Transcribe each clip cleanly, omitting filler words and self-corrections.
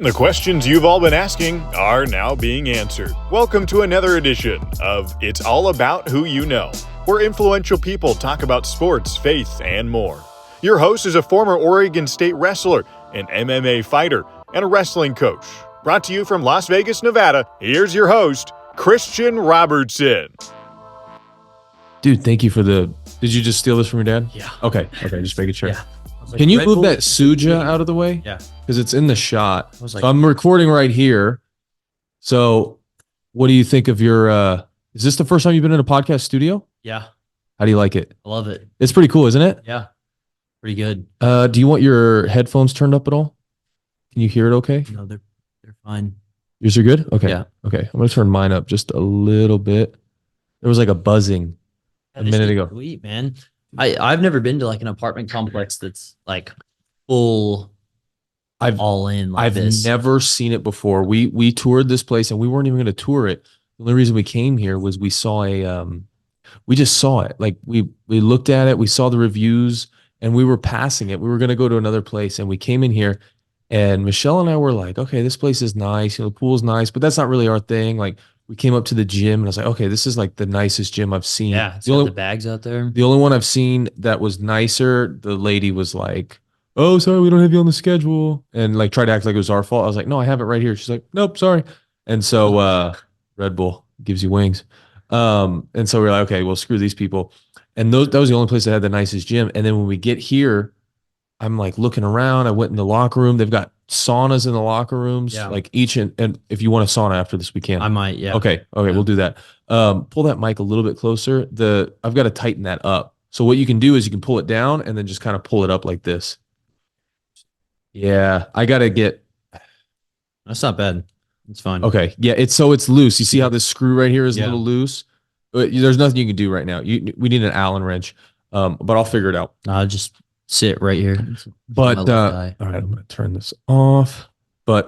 The questions you've all been asking are now being answered. Welcome to another edition of It's All About Who You Know, where influential people talk about sports, faith, and more. Your host is a former Oregon State wrestler, an MMA fighter, and a wrestling coach. Brought to you from Las Vegas, Nevada, here's your host, Christian Robertson. Dude, thank you for the... Did you just steal this from your dad? Yeah. Okay, just making sure. Yeah. Like, can you Red move Bull? that Suja out of the way? Yeah. Because it's in the shot. I was like, So I'm recording right here. So what do you think of your... is this the first time you've been in a podcast studio? yeah, How do you like it? I love it. It's pretty cool, isn't it? Yeah, pretty good. Do you want your headphones turned up at all? Can you hear it okay? No, they're fine. Yours are good? Okay. Yeah. Okay, I'm going to turn mine up just a little bit. There was like a buzzing a This minute is ago. sweet, man. I've never been to like an apartment complex that's like full. All in like I've this. never seen it before. We toured this place and we weren't even going to tour it. The only reason we came here was we saw we just saw it. Like we looked at it, we saw the reviews, and we were passing it. We were going to go to another place, and we came in here, and Michelle and I were like, okay, this place is nice. You know, the pool's nice, but that's not really our thing. Like we came up to the gym, and I was like, okay, this is like the nicest gym I've seen. Yeah, it's The got only, the bags out there. the only one I've seen that was nicer, the lady was like, oh, sorry, we don't have you on the schedule. And like tried to act like it was our fault. I was like, no, I have it right here. She's like, nope, sorry. And so Red Bull gives you wings. And so we're like, okay, well, screw these people. And that was the only place that had the nicest gym. And then when we get here, I'm like looking around. I went in the locker room. They've got saunas in the locker rooms. Yeah. Like each and if you want a sauna after this, we can. I might. Yeah. Okay, we'll do that. Pull that mic a little bit closer. I've got to tighten that up. So what you can do is you can pull it down and then just kind of pull it up like this. Yeah, I gotta get. That's not bad. It's fine. Okay, yeah, it's loose. You see how this screw right here is a Yeah. little loose. There's nothing you can do right now. We need an Allen wrench, but I'll figure it out. I'll just sit right here. But My little guy. all right, I'm gonna turn this off. But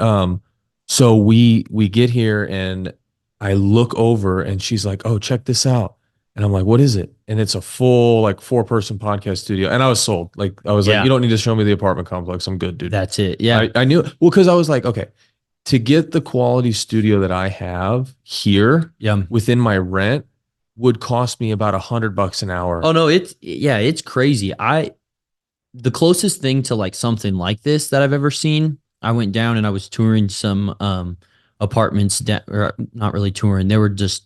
so we get here and I look over and she's like, "Oh, check this out," and I'm like, "What is it?" And it's a full like 4-person podcast studio, and I was sold. Like I was like, Yeah. "You don't need to show me the apartment complex. I'm good, dude." That's it. Yeah. I knew because I was like, okay, to get the quality studio that I have here yeah. within my rent would cost me about $100 an hour. Oh no, it's crazy. The closest thing to like something like this that I've ever seen, I went down and I was touring some apartments or not really touring. They were just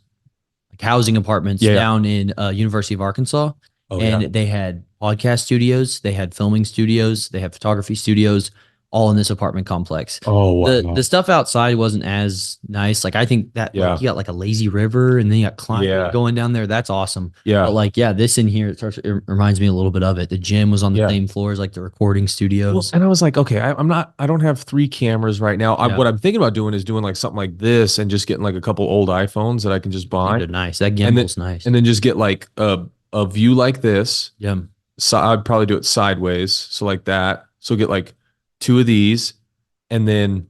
like housing apartments down in University of Arkansas. Oh, and yeah. they had podcast studios, they had filming studios, they had photography studios, all in this apartment complex. Oh, wow. The stuff outside wasn't as nice. Like I think that Yeah. like, you got like a lazy river and then you got climbing Yeah. going down there. That's awesome. Yeah. But like, yeah, this in here, it reminds me a little bit of it. The gym was on the Yeah. same floor as like the recording studios. Well, and I was like, okay, I don't have 3 cameras right now. Yeah. What I'm thinking about doing is doing like something like this and just getting like a couple old iPhones that I can just buy They're nice. That gimbal's nice. and then just get like a view like this. Yeah. So I'd probably do it sideways. So like that. So get like 2 of these and then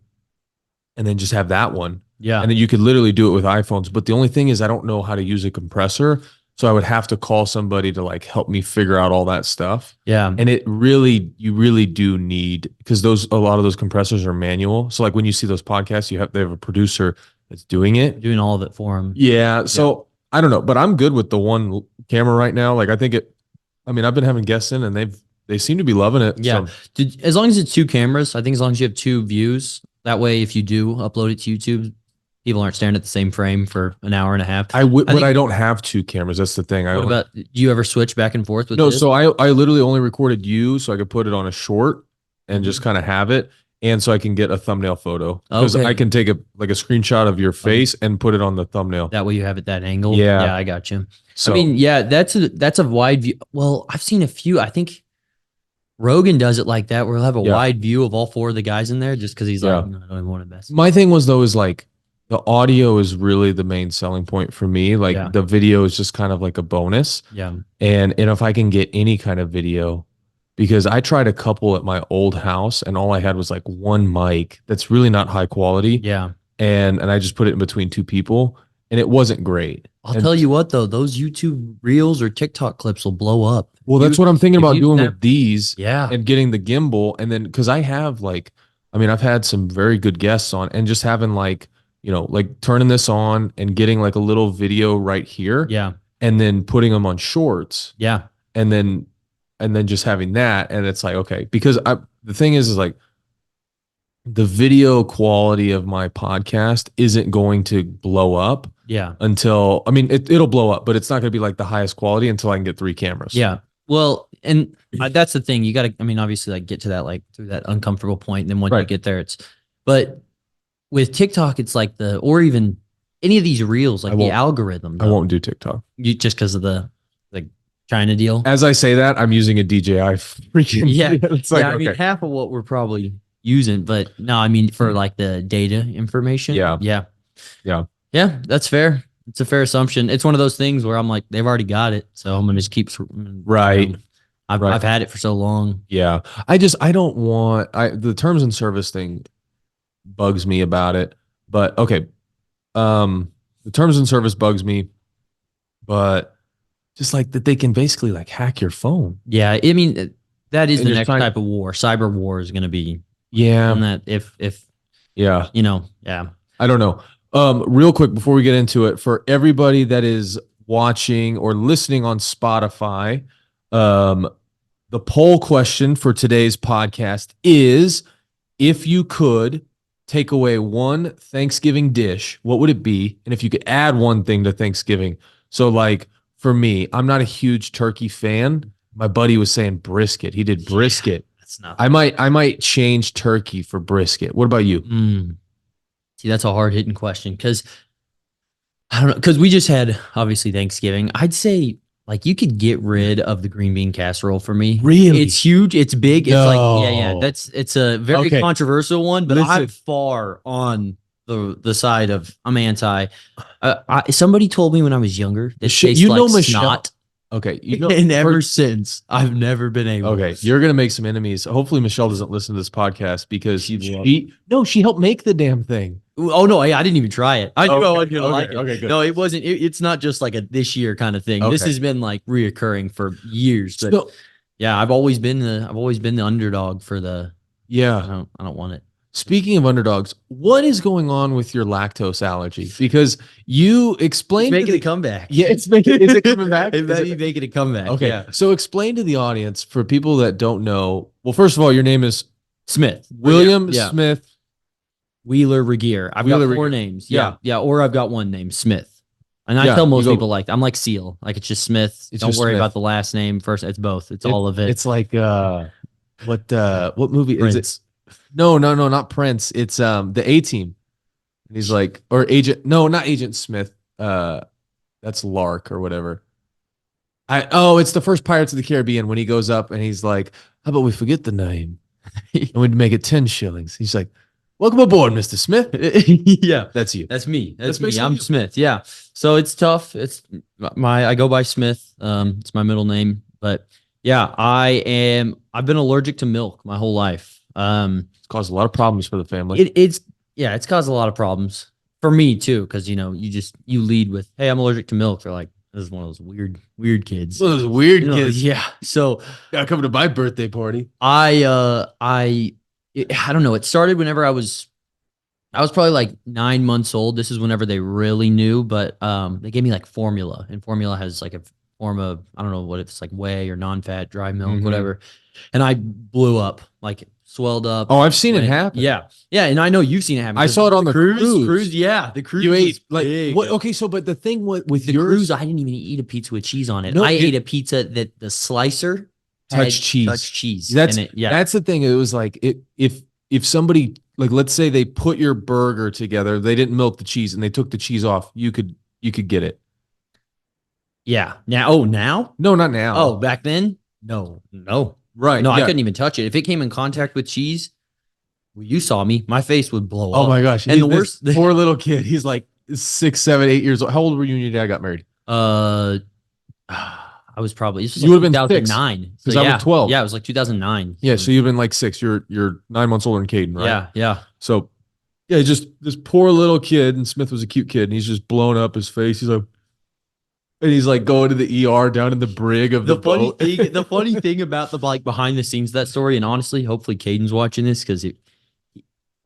just have that one. Yeah. And then you could literally do it with iPhones. But the only thing is I don't know how to use a compressor. So I would have to call somebody to like help me figure out all that stuff. Yeah. And you really do need, because a lot of those compressors are manual. So like when you see those podcasts, they have a producer that's doing it. Doing all of it for them. Yeah. So I don't know, but I'm good with the one camera right now. Like I've been having guests in and they seem to be loving it. Yeah. So, As long as it's 2 cameras, I think as long as you have 2 views, that way, if you do upload it to YouTube, people aren't staring at the same frame for an hour and a half. but I don't have 2 cameras. That's the thing. Do you ever switch back and forth with No, this? so I literally only recorded you so I could put it on a short and just kind of have it. And so I can get a thumbnail photo because Okay. I can take a screenshot of your face and put it on the thumbnail. That way you have it that angle. Yeah. Yeah, I got you. So I mean, yeah, that's a wide view. Well, I've seen a few. I think Rogan does it like that, where he'll have a wide view of all 4 of the guys in there just because he's like, no, I don't even want to mess. my thing was though, is like the audio is really the main selling point for me. Like the video is just kind of like a bonus. Yeah. And if I can get any kind of video, because I tried a couple at my old house and all I had was like 1 mic that's really not high quality. Yeah. And I just put it in between 2 people and it wasn't great. I'll tell you what though, those YouTube reels or TikTok clips will blow up. Well, that's what I'm thinking if about you doing snap- with these Yeah. and getting the gimbal. And then, cause I have I mean, I've had some very good guests on, and just having like, like turning this on and getting like a little video right here, Yeah. and then putting them on shorts, Yeah. and then just having that, and it's like, okay, because the thing is like the video quality of my podcast isn't going to blow up Yeah. until, I mean, it'll blow up, but it's not going to be like the highest quality until I can get 3 cameras. Yeah. Well, and that's the thing. You got to, I mean, obviously, like get to that, like through that uncomfortable point. And then once you Right. get there, but with TikTok, it's like or even any of these reels, like the algorithm. I won't do TikTok. Just because of the China deal. As I say that, I'm using a DJI freaking. Yeah. It's like, Yeah. I mean, half of what we're probably using, but no, I mean, for like the data information. Yeah. Yeah. Yeah. Yeah. That's fair. It's a fair assumption. It's one of those things where I'm like, they've already got it. So I'm going to just keep. Right. I've had it for so long. Yeah. I don't want, the terms and service thing bugs me about it, but okay. The terms and service bugs me, but just like that they can basically like hack your phone. Yeah. I mean, that is And the you're next trying- type of war. Cyber war is going to be Yeah. on that. If, Yeah. yeah. I don't know. Real quick before we get into it, for everybody that is watching or listening on Spotify, the poll question for today's podcast is, if you could take away one Thanksgiving dish, what would it be? And if you could add one thing to Thanksgiving. So like for me, I'm not a huge turkey fan. My buddy was saying brisket. He did brisket. Yeah, that's not. I might change turkey for brisket. What about you? See, that's a hard hitting question because I don't know. Because we just had obviously Thanksgiving. I'd say like you could get rid of the green bean casserole for me. Really? It's huge. It's big. It's like yeah. No. It's a very Okay. controversial one, but Listen. I'm far on the side of I'm anti. Somebody told me when I was younger that tastes you like know Michelle- snot. Okay. And ever since, I've never been able. Okay, you're gonna make some enemies. Hopefully, Michelle doesn't listen to this podcast because She'd love she helped make the damn thing. Oh no, I didn't even try it. I knew I Okay, wasn't gonna like it. okay, good. No, it wasn't. It's not just like a this year kind of thing. This Okay. has been like reoccurring for years. But So, yeah, I've always been the underdog for the. yeah. I don't want it. Speaking of underdogs, what is going on with your lactose allergy? Because you explained It's making a comeback. Yeah, it's making. Is it coming back? It Is may it- be making a comeback. Okay, Yeah. so explain to the audience, for people that don't know. Well, first of all, your name is Smith. William Yeah. Smith. Wheeler Regier. I've Wheeler got 4 Regier. names. Yeah. Yeah. Or I've got one name, Smith. And I Yeah, tell most you go- people I'm like Seal. Like it's just Smith. It's Don't just worry Smith. about the last name first. It's both. It's all of it. It's like what movie is Prince. it? No, not Prince. It's the A-Team. He's like, or Agent. No, not Agent Smith. That's Lark or whatever. It's the first Pirates of the Caribbean when he goes up and he's like, "How about we forget the name and we'd make it 10 shillings?" He's like, "Welcome aboard, Mr. Smith." Yeah. That's you. That's me. That's That's me. basically I'm you. Smith. Yeah. So it's tough. It's I go by Smith. It's my middle name, but yeah, I've been allergic to milk my whole life. It's caused a lot of problems for the family. It's caused a lot of problems for me too. Cause you lead with, "Hey, I'm allergic to milk." They're like, "This is one of those weird kids." One of those weird kids. Yeah. So Gotta come to my birthday party. I don't know. It started whenever I was probably like 9 months old. This is whenever they really knew, but they gave me like formula, and formula has like a form of, I don't know what it's like, whey or non-fat dry milk, Mhm. whatever. And I blew up, like swelled up. Oh, I've seen it went- happen. Yeah. Yeah. And I know you've seen it happen. I saw it on the cruise. Cruise. Yeah. The cruise. You was ate like big. what? Okay, so but the thing with The yours, cruise, I didn't even eat a pizza with cheese on it. No, I you- ate a pizza that the slicer Touched had cheese. Touched cheese. That's in it. Yeah. That's the thing. It was like if somebody, like, let's say they put your burger together, they didn't melt the cheese and they took the cheese off, you could get it. Yeah. Now? No, not now. Oh, back then? No. right. No, I yeah. couldn't even touch it. If it came in contact with cheese, well, you saw me. My face would blow up. Oh my gosh. And the This worst, poor little kid. He's like 6, 7, 8 years old. How old were you when your dad got married? I was probably, this was You like would've been 6, 2009. 'cause I was 12. Yeah, it was like 2009. Yeah, so you've been like 6. You're 9 months older than Caden, right? Yeah. So yeah, just this poor little kid, and Smith was a cute kid, and he's just blowing up his face. He's like, and he's like going to the ER down in the brig of the boat. The funny thing about the like behind the scenes of that story, and honestly, hopefully Caden's watching this because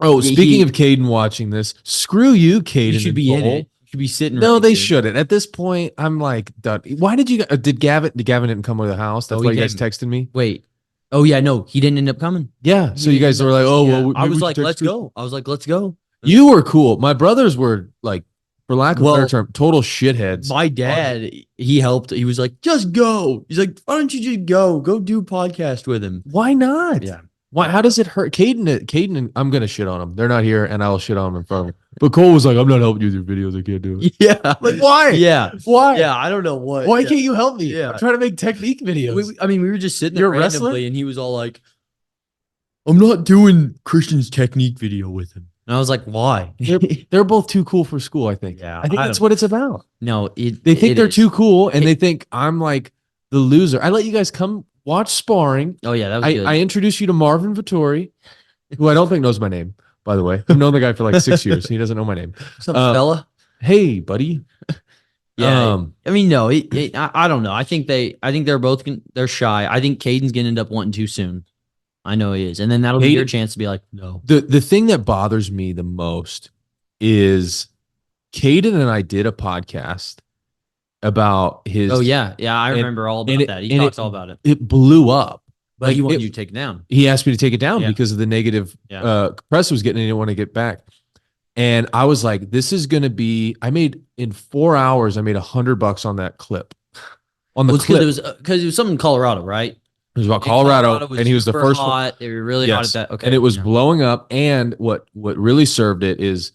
Oh, Yeah, speaking of Caden watching this, screw you, Caden. you should and be in Cole. it. You should be sitting. No, right they there. shouldn't. At this point, I'm like, done. Why did you? Did Gavin? Did Gavin didn't come over the house? That's Oh, why he you guys came. texted me. Wait. Oh yeah, no, he didn't end up coming. Yeah. So you guys were like, oh Yeah. well, I maybe was we like, should let's text go. I was like, let's go. You were cool. My brothers were like, for lack of a better term, total shitheads. My dad, he helped. He was like, just go. He's like, why don't you just go? Go do a podcast with him. Why not? Yeah. Why? How does it hurt? Caden, and I'm gonna shit on them. They're not here, and I'll shit on them in front of them. But Cole was like, "I'm not helping you with your videos. I can't do it." Yeah. Like, why? Yeah. Why? Yeah. I don't know what. Why yeah. can't you help me? Yeah. I'm trying to make technique videos. I mean, we were just sitting there You're a wrestler? randomly, and he was all like, I'm not doing Christian's technique video with him. And I was like, why? They're both too cool for school. I think. Yeah, I think I that's don't- what it's about. No, They think they're is. too cool, and they think I'm like the loser. I let you guys come watch sparring. Oh yeah, that was good. I introduced you to Marvin Vittori, who I don't think knows my name, by the way. I've known the guy for like 6 years. He doesn't know my name. What's up, fella? Hey, buddy. Yeah. I mean, no, I don't know. I think they're both they're shy. I think Caden's gonna end up wanting too soon. I know he is, and then that'll be your chance to be like, no. The thing that bothers me the most is Caden and I did a podcast about his. Oh yeah, I remember all about that. He talks all about it. It blew up. But he wanted you to take it down. He asked me to take it down Yeah. because of the negative Yeah. press was getting. He didn't want to get back. And I was like, this is going to be, I made in 4 hours, I made $100 on that clip. On the clip. Because it was something in Colorado, right? It was about And Colorado, was and he was the super first one. hot. They were really hot at that. Okay. And it was Yeah. blowing up. And what really served it is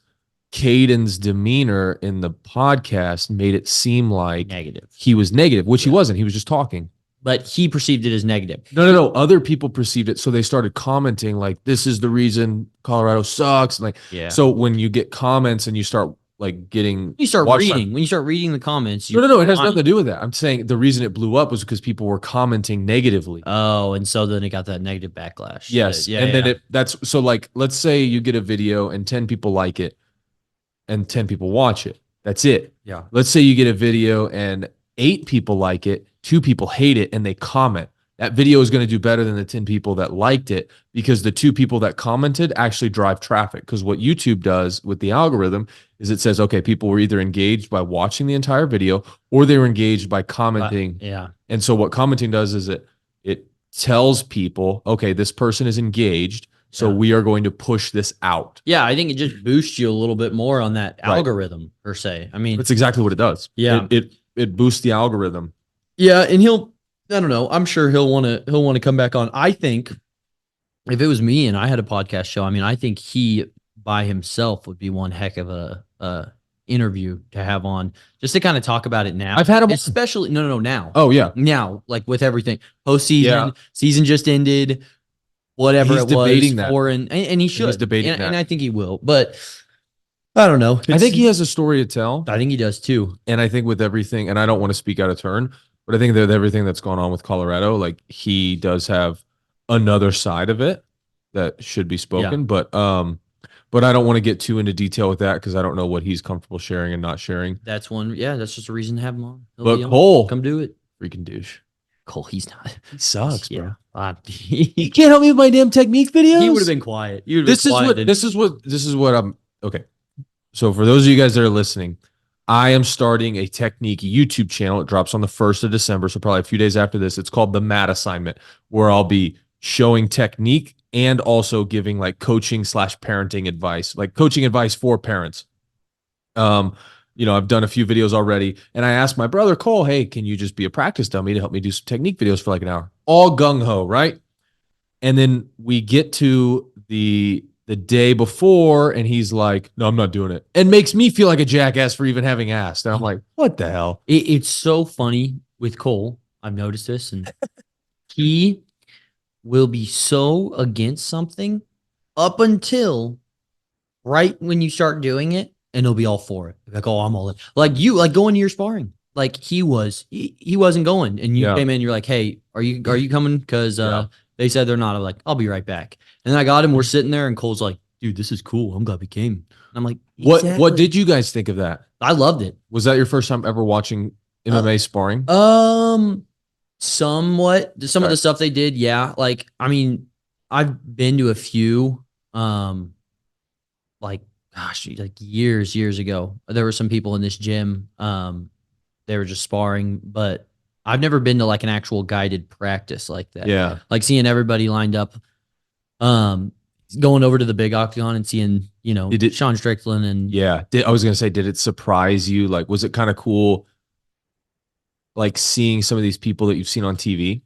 Caden's demeanor in the podcast made it seem like negative. he was negative, which he wasn't. He was just talking. But he perceived it as negative. No. Other people perceived it. So they started commenting like, this is the reason Colorado sucks. And like, Yeah. so when you get comments and you start like getting, When you start watch reading, time- when you start reading the comments, no, it has nothing to do with that. I'm saying the reason it blew up was because people were commenting negatively. Oh, and so then it got that negative backlash. Yes. Yeah. And then that's so like, let's say you get a video and 10 people like it and 10 people watch it. That's it. Yeah. Let's say you get a video and 8 people like it, 2 people hate it, and they comment. That video is going to do better than the 10 people that liked it because the 2 people that commented actually drive traffic. Because what YouTube does with the algorithm is it says, okay, people were either engaged by watching the entire video or they were engaged by commenting. Yeah. And so what commenting does is it tells people, okay, this person is engaged, so Yeah. we are going to push this out. Yeah, I think it just boosts you a little bit more on that Right. algorithm per se. I mean, That's exactly what it does. Yeah. It boosts the algorithm. yeah, and I don't know. I'm sure he'll want to come back on. I think if it was me and I had a podcast show, I mean, I think he by himself would be one heck of a interview to have on just to kind of talk about it now. I've had him, especially no now. oh yeah, Now, like with everything postseason, Yeah. season just ended, whatever He's it was, debating that. and he should. He's debating and, that. and I think he will. But I don't know. I think he has a story to tell. I think he does too. And I think with everything, and I don't want to speak out of turn, but I think that with everything that's gone on with Colorado, like he does have another side of it that should be spoken. But I don't want to get too into detail with that because I don't know what he's comfortable sharing and not sharing. That's one. Yeah, that's just a reason to have him on. He'll But be on. Cole, Come do it. freaking douche. Cole, he's not. He sucks, Yeah. bro. He You can't help me with my damn technique videos. would have been quiet. This is what I'm okay. So for those of you guys that are listening, I am starting a technique YouTube channel. It drops on the 1st of December, so probably a few days after this. It's called the Matt Assignment, where I'll be showing technique and also giving like coaching / parenting advice, like coaching advice for parents. I've done a few videos already, and I asked my brother Cole, "Hey, can you just be a practice dummy to help me do some technique videos for like an hour?" All gung ho, right? And then we get to the day before, and he's like, "No, I'm not doing it," and makes me feel like a jackass for even having asked. And I'm like, "What the hell?" It's so funny with Cole. I've noticed this, and he will be so against something up until right when you start doing it, and he'll be all for it. Like, oh, I'm all in. Like you, like going to your sparring. Like he wasn't going, and you Yeah. came in. You're like, hey, are you coming? Because Yeah. they said they're not. I'm like, I'll be right back. And then I got him. We're sitting there, and Cole's like, dude, this is cool. I'm glad we came. And I'm like, What exactly. did you guys think of that? I loved it. Was that your first time ever watching MMA sparring? Somewhat. Some of the stuff they did, yeah. Like, I mean, I've been to a few. like gosh, like years ago. There were some people in this gym. They were just sparring, but I've never been to like an actual guided practice like that. Yeah. Like seeing everybody lined up, um, going over to the big octagon and seeing, Sean Strickland and Yeah. I was gonna say, did it surprise you? Like, was it kind of cool, like seeing some of these people that you've seen on TV?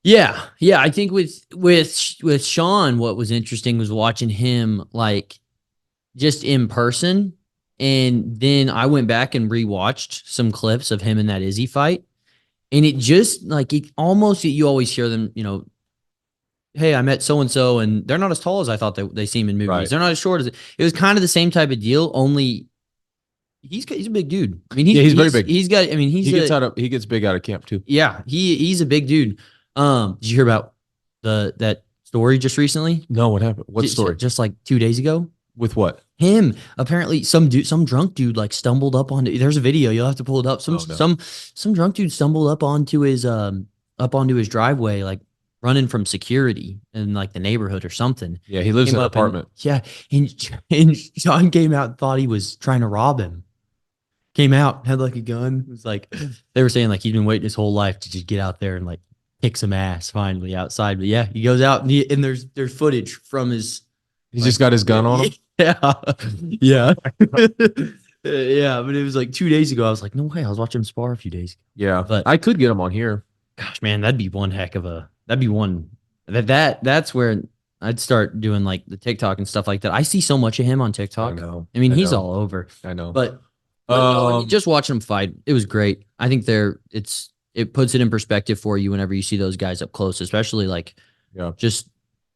yeah. I think with Sean, what was interesting was watching him like just in person. And then I went back and rewatched some clips of him in that Izzy fight. And it just like it almost you always hear them, hey, I met so and so, and they're not as tall as I thought they seem in movies. Right. They're not as short as it was kind of the same type of deal. Only he's a big dude. I mean, he's very big. He's got. I mean, he gets big out of camp too. Yeah, he's a big dude. Did you hear about that story just recently? No, what happened? What story? Just like 2 days ago. With what? Him apparently some drunk dude like stumbled up onto. There's a video. You'll have to pull it up. Some drunk dude stumbled up onto his driveway like running from security in like the neighborhood or something. Yeah, he lives in an apartment. And Sean came out and thought he was trying to rob him. Came out, had like a gun. It was like they were saying like he's been waiting his whole life to just get out there and like kick some ass finally outside. But yeah, he goes out and there's footage from his. He's just got his gun on him. Yeah, yeah, yeah. But it was like 2 days ago. I was like, no way. I was watching him spar a few days ago. Yeah, but I could get him on here. Gosh, man, that'd be one heck of a. That'd be one. That's where I'd start doing like the TikTok and stuff like that. I see so much of him on TikTok. I know. I mean, he's all over. I know. But no, just watching him fight, it was great. I think it puts it in perspective for you whenever you see those guys up close, especially like just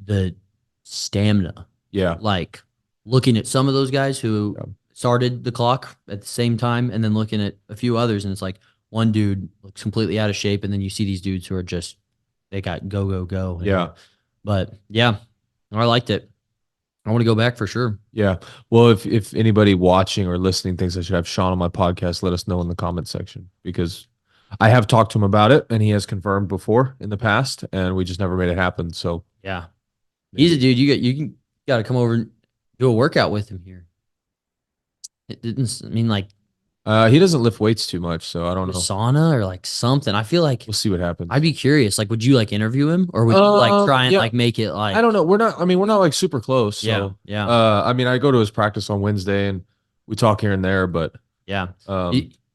the stamina. Yeah. Like looking at some of those guys who started the clock at the same time and then looking at a few others, and it's like one dude looks completely out of shape, and then you see these dudes who are just they got go. Yeah. But yeah, I liked it. I want to go back for sure. Yeah. Well, if anybody watching or listening thinks I should have Sean on my podcast, let us know in the comment section, because I have talked to him about it and he has confirmed before in the past, and we just never made it happen. So yeah, he's a dude. You got to come over and do a workout with him here. It didn't. I mean, like he doesn't lift weights too much, so I don't know. Sauna or like something. I feel like we'll see what happens. I'd be curious. Like, would you like interview him, or would you like try and like make it like? I don't know. We're not like super close. So, yeah. I mean, I go to his practice on Wednesday and we talk here and there, but yeah. I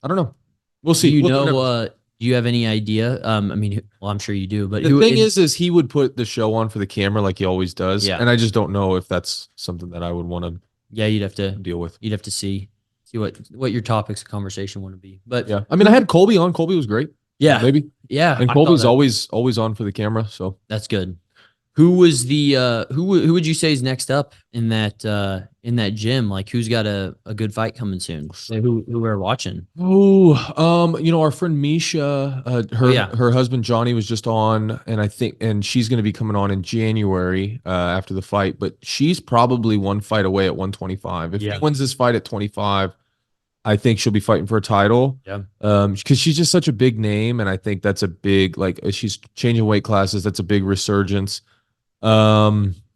don't know. We'll see. Do you have any idea? I mean, well, I'm sure you do, but the thing is he would put the show on for the camera like he always does. Yeah. And I just don't know if that's something that I would want to. Yeah, you'd have to deal with. You'd have to see what your topics of conversation want to be. But yeah, I mean, I had Colby on. Colby was great. Yeah, maybe. Yeah, and Colby's always on for the camera, so that's good. Who was the who would you say is next up in that gym? Like, who's got a good fight coming soon? Who we're watching? Oh, our friend Misha, her husband Johnny was just on, and she's going to be coming on in January after the fight. But she's probably one fight away at 125. If he wins this fight at 25, I think she'll be fighting for a title. Yeah. Because she's just such a big name, and I think that's a big she's changing weight classes. That's a big resurgence.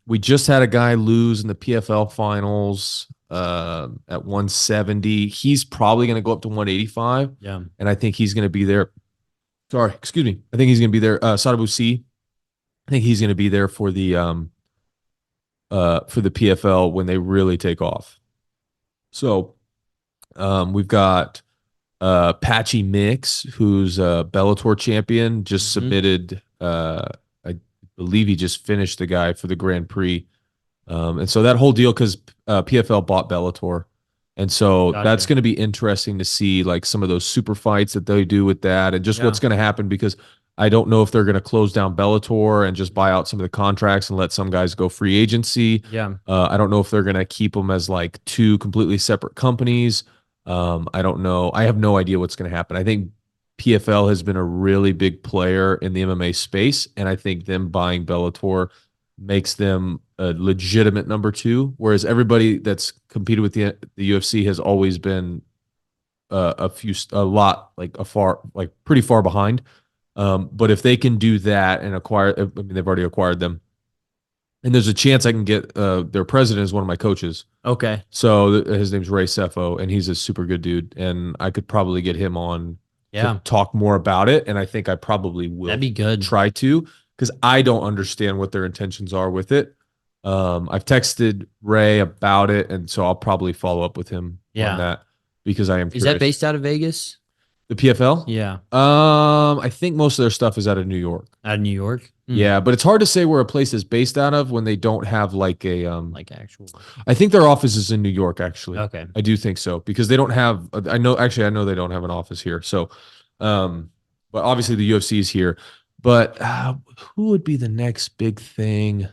We just had a guy lose in the PFL finals at 170. He's probably going to go up to 185. Yeah. And I think he's going to be there. Sorry, excuse me. I think he's going to be there. Sadabusi. I think he's going to be there for the PFL when they really take off. So, we've got Patchy Mix, who's a Bellator champion, just submitted believe he just finished the guy for the Grand Prix. And so that whole deal, because PFL bought Bellator. And so that's going to be interesting to see like some of those super fights that they do with that and just what's going to happen, because I don't know if they're going to close down Bellator and just buy out some of the contracts and let some guys go free agency. Yeah. I don't know if they're going to keep them as like two completely separate companies. I don't know. I have no idea what's going to happen. I think PFL has been a really big player in the MMA space, and I think them buying Bellator makes them a legitimate number two, whereas everybody that's competed with the UFC has always been pretty far behind. But if they can do that and acquire, I mean, they've already acquired them, and there's a chance I can get their president is one of my coaches. Okay. So his name's Ray Sefo, and he's a super good dude. And I could probably get him on Yeah. to talk more about it. And I think I probably will That'd be good. try to, because I don't understand what their intentions are with it. I've texted Ray about it, and so I'll probably follow up with him Yeah. on that because I am Is curious. that based out of Vegas? The PFL? Yeah. I think most of their stuff is out of New York. Out of New York? Yeah, but it's hard to say where a place is based out of when they don't have like a Like actual. I think their office is in New York actually. Okay. I do think so because they don't have I know they don't have an office here. So but obviously the UFC is here. But who would be the next big thing?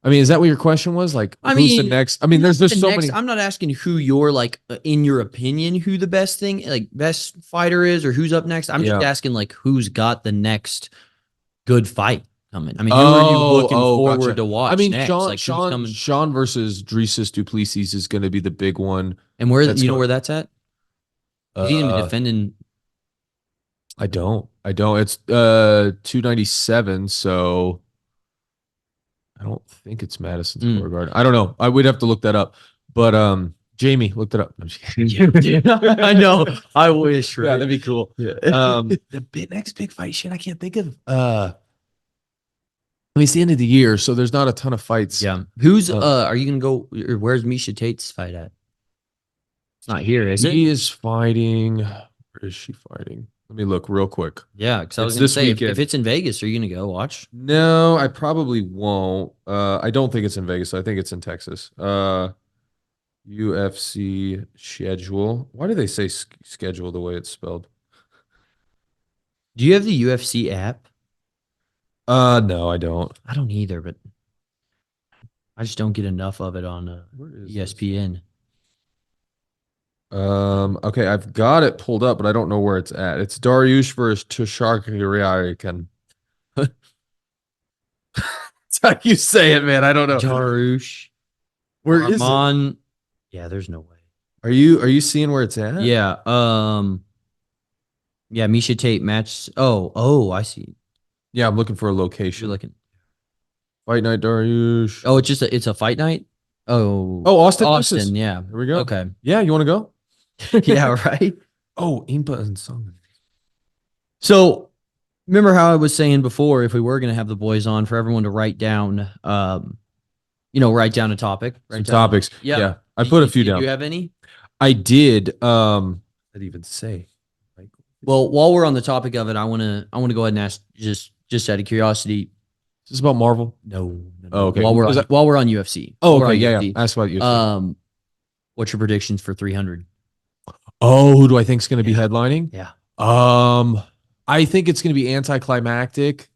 I mean, is that what your question was? Like, who's the next? I mean, there's just so many. I'm not asking who you're like, in your opinion, who the best thing, like best fighter is, or who's up next. I'm just asking like, who's got the next good fight coming. I mean, who are you looking forward gotcha. to watch? I mean, next? Like, who's coming? Sean versus Dresus Duplessis is going to be the big one. And where you know where that's at? Is he gonna be Uh, defending? I don't. It's 297, so I don't think it's Madison Square Garden. I don't know. I would have to look that up. But Jamie, looked it up. I'm just kidding. I know. I wish. Right? Yeah, that'd be cool. Yeah. The next big fight shit I can't think of. I mean, it's the end of the year, so there's not a ton of fights. Yeah. Who's are you gonna go? Or where's Misha Tate's fight at? It's not here, is it? He is fighting. Where is she fighting? Let me look real quick. Yeah, because I was It's gonna this say weekend. if it's in Vegas, are you gonna go watch? No, I probably won't. I don't think it's in Vegas. I think it's in Texas. UFC schedule. Why do they say schedule the way it's spelled? Do you have the UFC app? No, I don't. I don't either, but I just don't get enough of it on Where is ESPN. Okay, I've got it pulled up, but I don't know where it's at. It's Dariush versus Tushar. That's how you say it, man. I don't know. Darush. Where is it? Arman. Yeah, there's no way. Are you seeing where it's at? Yeah. Yeah, Misha Tate match. Oh, I see. Yeah, I'm looking for a You're location. looking. Fight night, Dariush. Oh, it's a fight night. Oh, Austin. Austin. Texas. Yeah. Here we go. Okay. Yeah, you want to go? Yeah. Right. Oh, Impa and Song. So, remember how I was saying before, if we were going to have the boys on, for everyone to write down, write down a topic. Some topics. Yeah. I put a few Did down. you have any? I did. I'd even say. Well, while we're on the topic of it, I want to go ahead and ask just out of curiosity. Is this about Marvel? No. Oh, okay. While we're on UFC. Oh, We're okay. on Yeah, UFC. yeah. Ask about UFC. What's your predictions for 300? Oh, who do I think is going to be headlining? Yeah. I think it's going to be anticlimactic,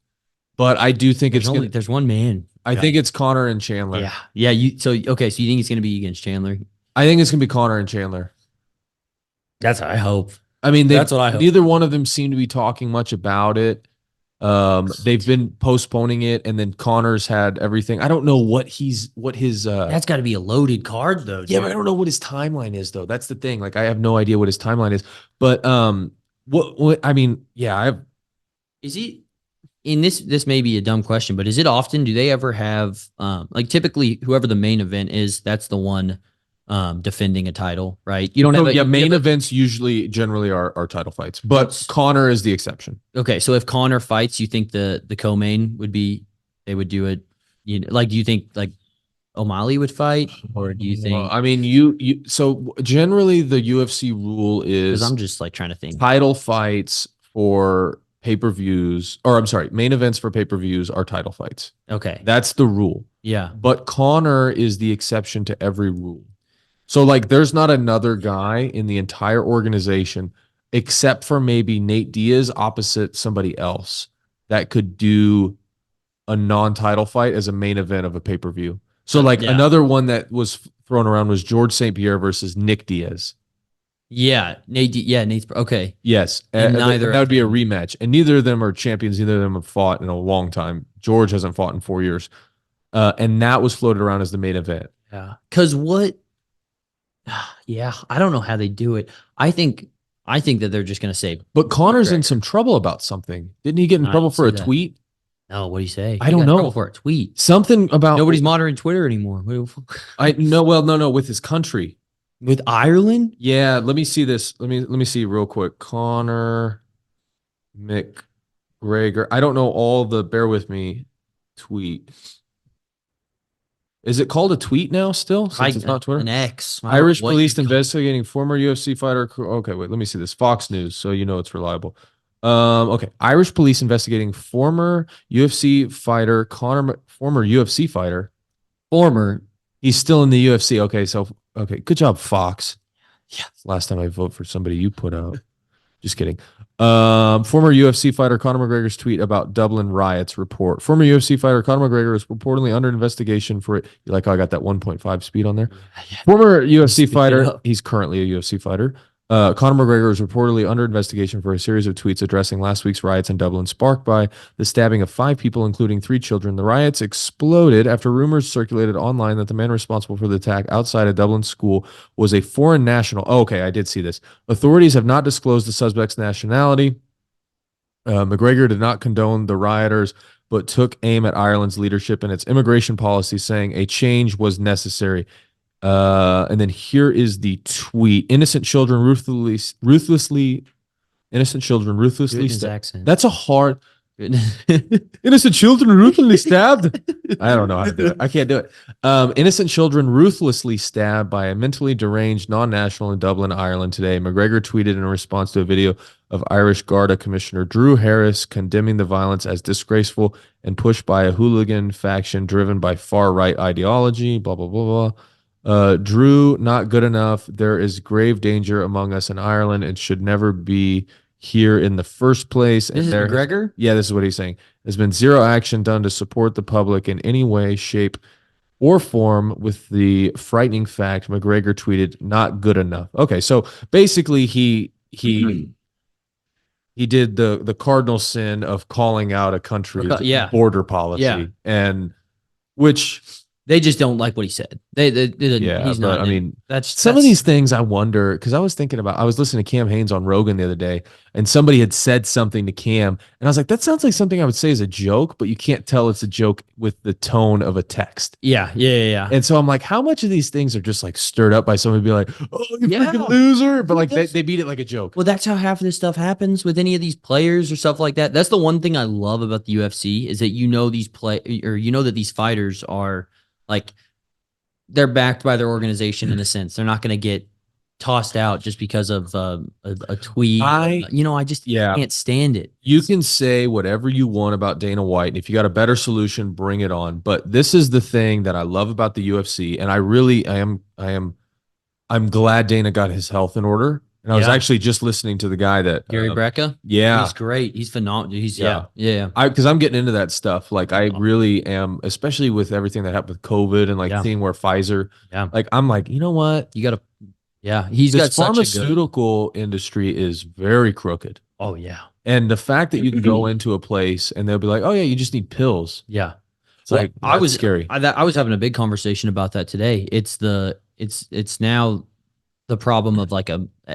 but I do think There's one man. I think it's Connor and Chandler. Yeah. Yeah. So you think it's going to be against Chandler? I think it's going to be Connor and Chandler. That's what I hope. I mean, that's what I hope. Neither one of them seem to be talking much about it. They've been postponing it, and then Connor's had everything. I don't know what his. That's got to be a loaded card, though. Dude. Yeah, but I don't know what his timeline is, though. That's the thing. Like, I have no idea what his timeline is. But what I mean, yeah, is he in this? This may be a dumb question, but is it often? Do they ever have like typically whoever the main event is, that's the one defending a title, right? You don't have main events usually generally are title fights, but Connor is the exception. Okay, so if Connor fights, you think the co-main would be they would do it? Do you think like O'Malley would fight, or do you think? I mean, so generally the UFC rule is I'm just like trying to think. Title fights for pay-per-views, or I'm sorry, main events for pay-per-views are title fights. Okay, that's the rule. Yeah, but Connor is the exception to every rule. So, like, there's not another guy in the entire organization, except for maybe Nate Diaz opposite somebody else, that could do a non-title fight as a main event of a pay-per-view. So, another one that was thrown around was George St. Pierre versus Nick Diaz. Yeah, Nate's okay. Yes, and that would be a rematch, and neither of them are champions. Neither of them have fought in a long time. George hasn't fought in 4 years, and that was floated around as the main event. Yeah, because what? Yeah, I don't know how they do it. I think that they're just going to say. But Connor's in some trouble about something. Didn't he get in trouble for a tweet? No, what do you say? I He don't got in trouble know. for a tweet. Something about Nobody's monitoring Twitter anymore. I no, well, no, with his country. With Ireland? Yeah, let me see this. Let me see real quick. Conor McGregor. I don't know all the. Bear with me. Tweet. Is it called a tweet now? Still, since it's not Twitter. An X. I don't know Irish what police you call- investigating former UFC fighter. Okay, wait. Let me see this. Fox News, so you know it's reliable. Okay. Irish police investigating former UFC fighter former UFC fighter. Former. He's still in the UFC. Okay, so okay. Good job, Fox. Yeah. Last time I vote for somebody you put out. Just kidding. Former UFC fighter Conor McGregor's tweet about Dublin riots report. Former UFC fighter Conor McGregor is reportedly under investigation for it. You like how I got that 1.5 speed on there? Former UFC fighter, he's currently a UFC fighter. Conor McGregor is reportedly under investigation for a series of tweets addressing last week's riots in Dublin, sparked by the stabbing of 5 people, including 3 children. The riots exploded after rumors circulated online that the man responsible for the attack outside a Dublin school was a foreign national. Oh, okay, I did see this. Authorities have not disclosed the suspect's nationality. McGregor did not condone the rioters, but took aim at Ireland's leadership and its immigration policy, saying a change was necessary. And then here is the tweet: innocent children ruthlessly stabbed. That's a hard. Innocent children ruthlessly stabbed. I don't know how to do it. I can't do it. Innocent children ruthlessly stabbed by a mentally deranged non-national in Dublin, Ireland today. McGregor tweeted in response to a video of Irish Garda Commissioner Drew Harris condemning the violence as disgraceful and pushed by a hooligan faction driven by far-right ideology. Blah blah blah blah. Drew, not good enough. There is grave danger among us in Ireland and should never be here in the first place. This is McGregor? Yeah, this is what he's saying. There's been zero action done to support the public in any way, shape, or form, with the frightening fact McGregor tweeted, not good enough. Okay, so basically he did the cardinal sin of calling out a country's border policy, and which they just don't like what he said. He's not. I mean, that's of these things I wonder, because I was listening to Cam Hanes on Rogan the other day, and somebody had said something to Cam, and I was like, that sounds like something I would say as a joke, but you can't tell it's a joke with the tone of a text. Yeah. And so I'm like, how much of these things are just like stirred up by somebody be like, oh, you freaking loser, but like they beat it like a joke. Well, that's how half of this stuff happens with any of these players or stuff like that. That's the one thing I love about the UFC is that that these fighters are like, they're backed by their organization in a sense. They're not going to get tossed out just because of a tweet. I just can't stand it. You can say whatever you want about Dana White, and if you got a better solution, bring it on. But this is the thing that I love about the UFC, and I'm glad Dana got his health in order. And I was actually just listening to the guy that Gary Brecka. Yeah, he's great. He's phenomenal. Because I'm getting into that stuff. Like I really am, especially with everything that happened with COVID and like seeing where Pfizer. Yeah. Like I'm like, you know what? You got to. Yeah, he's got such pharmaceutical industry is very crooked. Oh yeah. And the fact that you can go into a place and they'll be like, oh yeah, you just need pills. Yeah. It's like I was scary. I was having a big conversation about that today. It's now the problem of like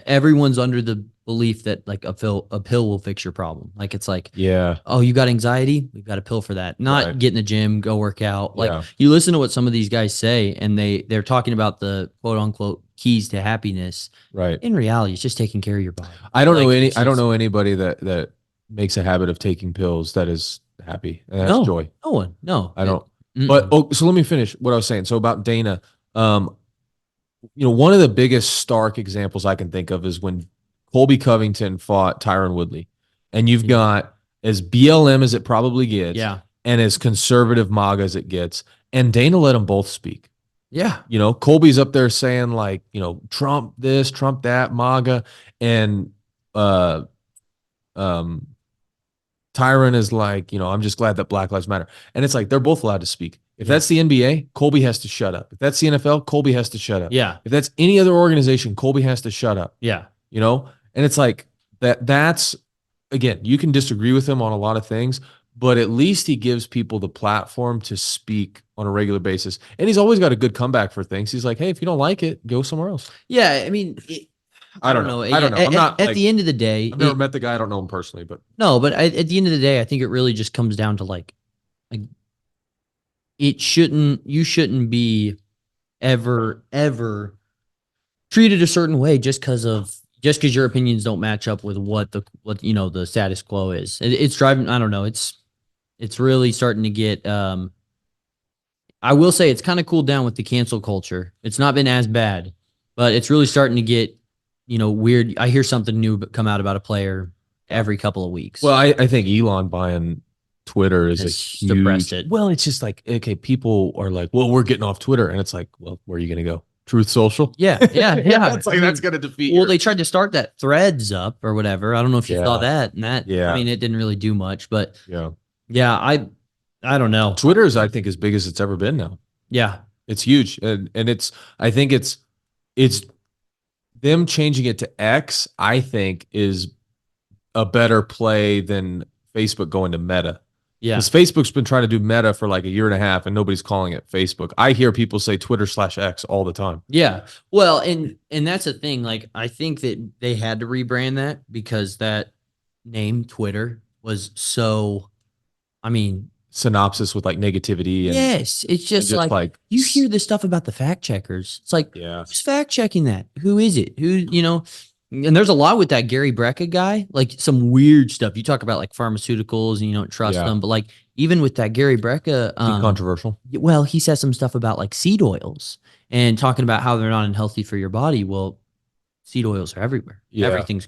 everyone's under the belief that like a pill will fix your problem. Like it's like, oh, you got anxiety? We've got a pill for that. Not get in the gym, go work out. Like you listen to what some of these guys say, and they're talking about the quote unquote keys to happiness. Right. In reality, it's just taking care of your body. I don't know anybody that makes a habit of taking pills that is happy. And that's joy. No one. No. I don't. But so let me finish what I was saying. So about Dana, one of the biggest stark examples I can think of is when Colby Covington fought Tyron Woodley, and you've got as BLM as it probably gets, and as conservative MAGA as it gets, and Dana let them both speak. Yeah. Colby's up there saying like, Trump this, Trump that, MAGA, and Tyron is like, I'm just glad that Black Lives Matter. And it's like they're both allowed to speak. If that's the NBA, Colby has to shut up. If that's the NFL, Colby has to shut up. Yeah. If that's any other organization, Colby has to shut up. Yeah. And it's like that's again, you can disagree with him on a lot of things, but at least he gives people the platform to speak on a regular basis. And he's always got a good comeback for things. He's like, hey, if you don't like it, go somewhere else. Yeah. I mean, I don't know. I'm not at the end of the day. I've never met the guy. I don't know him personally, but no. But at the end of the day, I think it really just comes down to like like you shouldn't be ever treated a certain way just because your opinions don't match up with what the status quo is. It's driving. I don't know. It's really starting to get. I will say it's kind of cooled down with the cancel culture. It's not been as bad, but it's really starting to get weird. I hear something new come out about a player every couple of weeks. Well, I think Elon buying Twitter is a Has huge. suppressed it. Well, it's just like, okay, people are like, well, we're getting off Twitter, and it's like, well, where are you going to go? Truth Social? Yeah. It's like that's going to defeat. Well, they tried to start that Threads up or whatever. I don't know if you saw Yeah. that. And that, Yeah. I mean, it didn't really do much, but Yeah. yeah, I don't know. Twitter is, I think, as big as it's ever been now. Yeah. It's huge, and I think it's them changing it to X. I think is a better play than Facebook going to Meta. Yeah. Because Facebook's been trying to do Meta for like a year and a half, and nobody's calling it Facebook. I hear people say Twitter/X all the time. Yeah. Well, and that's the thing. Like, I think that they had to rebrand that because that name Twitter was so, I mean, Synopsis with like negativity. And, yes, it's just like you hear this stuff about the fact checkers. It's like, yeah, who's fact checking that? Who is it? And there's a lot with that Gary Brecka guy, like some weird stuff. You talk about like pharmaceuticals and you don't trust them, but like even with that Gary Brecka, controversial. Well, he says some stuff about like seed oils and talking about how they're not unhealthy for your body. Well, seed oils are everywhere. Yeah. Everything's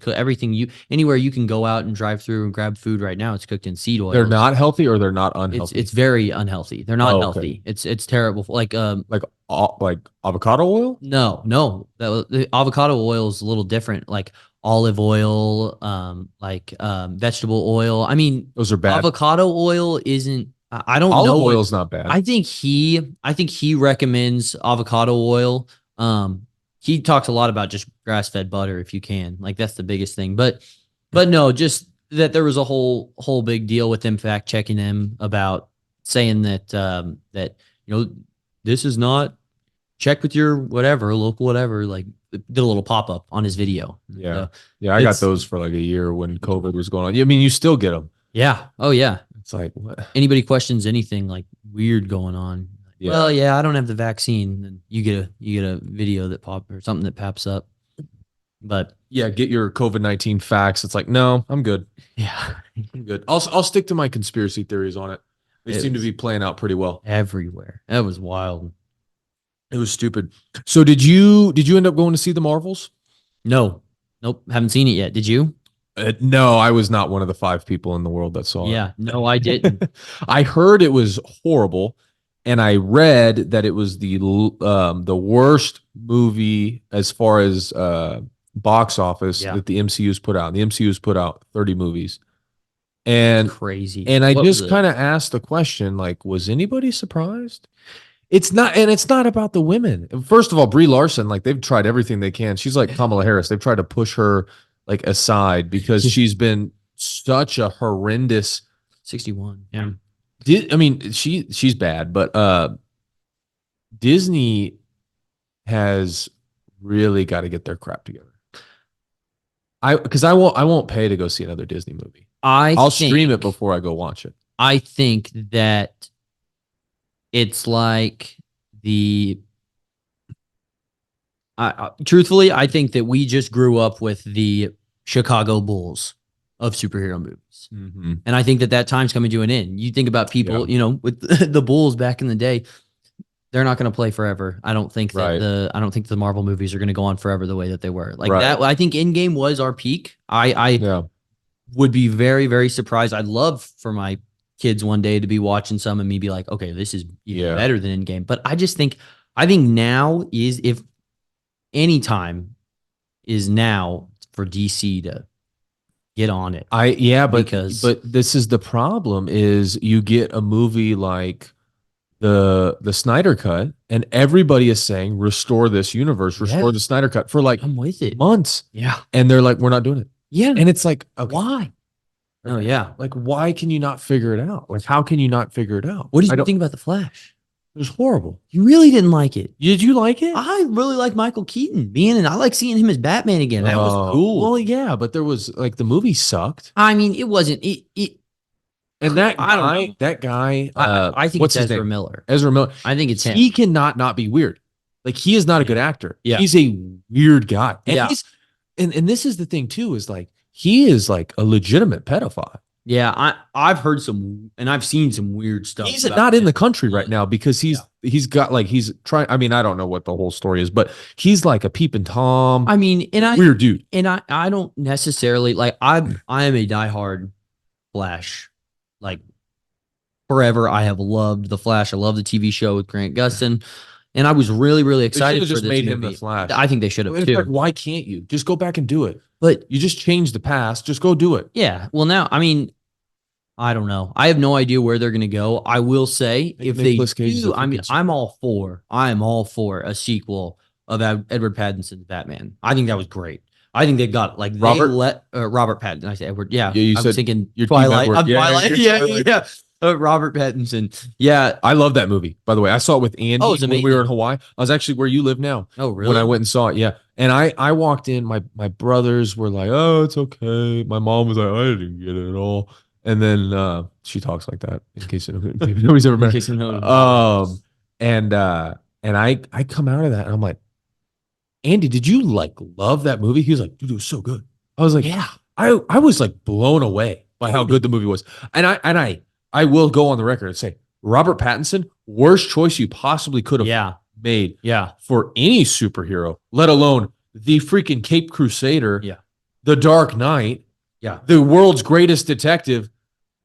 anywhere you can go out and drive through and grab food right now, it's cooked in seed oils. They're not healthy or they're not unhealthy. It's very unhealthy. They're not healthy. It's terrible. Like avocado oil? No. The avocado oil is a little different. Like olive oil, vegetable oil. I mean, Those are bad. Avocado oil isn't. I don't know. Olive oil's not bad. I think he recommends avocado oil. He talks a lot about just grass-fed butter if you can. Like that's the biggest thing. But no, just that there was a whole big deal with them fact checking him about saying that this is not, check with your local whatever, like did a little pop-up on his video. Yeah. I got those for like a year when COVID was going on. I mean, you still get them. Yeah. Oh yeah. It's like, what? Anybody questions anything like weird going on. Yeah. Well, yeah, I don't have the vaccine. And you get a video that or something that pops up. But yeah, get your COVID-19 facts. It's like, no, I'm good. Yeah, I'm good. I'll stick to my conspiracy theories on it. They seem to be playing out pretty well everywhere. That was wild. It was stupid. So did you end up going to see the Marvels? No, nope, haven't seen it yet. Did you? No, I was not one of the 5 people in the world that saw it. Yeah, no, I didn't. I heard it was horrible. And I read that it was the worst movie as far as box office that the MCU's put out. The MCU's put out 30 movies. And crazy. And I just kind of asked the question, like, was anybody surprised? It's not about the women. First of all, Brie Larson, like they've tried everything they can. She's like Kamala Harris. They've tried to push her like aside because she's been such a horrendous 61. Yeah. I mean, she's bad, but Disney has really got to get their crap together. Because I won't pay to go see another Disney movie. I'll stream it before I go watch it. I think that it's like truthfully, I think that we just grew up with the Chicago Bulls of superhero movies. Mm-hmm. And I think that time's coming to an end. You think about people, with the Bulls back in the day, they're not going to play forever. I don't think that I don't think the Marvel movies are going to go on forever the way that they were. Like that, I think Endgame was our peak. I would be very, very surprised. I'd love for my kids one day to be watching some and me be like, okay, this is even better than Endgame. But I think now is, if any time is now for DC to get on it. But this is the problem is you get a movie like the Snyder Cut and everybody is saying restore this universe, restore the Snyder Cut for like I'm with it. months. Yeah. And they're like, we're not doing it. Yeah. And it's like, okay. Why? Oh yeah. Like, why can you not figure it out? Like, how can you not figure it out? What did you think about The Flash? It was horrible. You really didn't like it. Did you like it? I really like Michael Keaton I like seeing him as Batman again. That was cool. Well, yeah, but there was like the movie sucked. I mean, it wasn't. And that I don't guy, know. that guy, I think what's it's his Ezra name? Miller. Ezra Miller. I think it's him. He cannot not be weird. Like he is not a good actor. Yeah. He's a weird guy. And Yeah. he's and this is the thing too, is like he is like a legitimate pedophile. Yeah, I've heard some and I've seen some weird stuff. He's about not in him. the country right now because he's got like he's trying. I mean, I don't know what the whole story is, but he's like a peeping Tom. I mean, Weird dude. And I don't necessarily like I am a diehard Flash. Like forever, I have loved the Flash. I love the TV show with Grant Gustin, and I was really really They excited should've for just this made movie. him the Flash. I think they should have In too. fact, why can't you just go back and do it? But You just change the past. Just go do it. yeah, well now I mean, I don't know. I have no idea where they're going to go. I will say Make if they Nicolas Cage do, the I mean, freaking I am all for a sequel of Edward Pattinson's Batman. I think that was great. I think they got like Robert? they let Robert Pattinson. I say Edward. Yeah, Yeah, you I said was thinking your team Twilight. Edward. I'm Yeah, Twilight. you're Yeah, Twilight. yeah. Robert Pattinson. Yeah. I love that movie. By the way, I saw it with Andy Oh, it's when we amazing. were in Hawaii. I was actually where you live now. Oh, really? When I went and saw it, yeah. And I walked in. My brothers were like, "Oh, it's okay." My mom was like, "I didn't get it at all." And then she talks like that in case maybe nobody's ever met. In case you know. And I come out of that and I'm like, Andy, did you like love that movie? He was like, dude, it was so good. I was like, Yeah. I was like blown away by how good the movie was. And I will go on the record and say, Robert Pattinson, worst choice you possibly could have Yeah. made Yeah. for any superhero, let alone the freaking Cape Crusader, Yeah. the Dark Knight, Yeah. the world's greatest detective,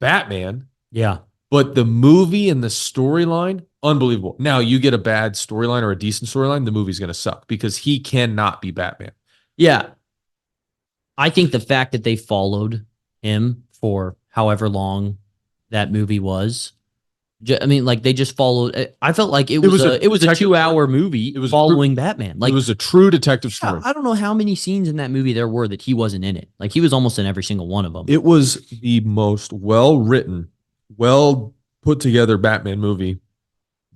Batman. Yeah. But the movie and the storyline, unbelievable. Now you get a bad storyline or a decent storyline, the movie's going to suck because he cannot be Batman. Yeah. I think the fact that they followed him for however long that movie was, I mean, like they just followed. I felt like it was a detective 2-hour movie. It was following Batman. Like it was a true detective story. I don't know how many scenes in that movie there were that he wasn't in it. Like he was almost in every single one of them. It was the most well-written, well put together Batman movie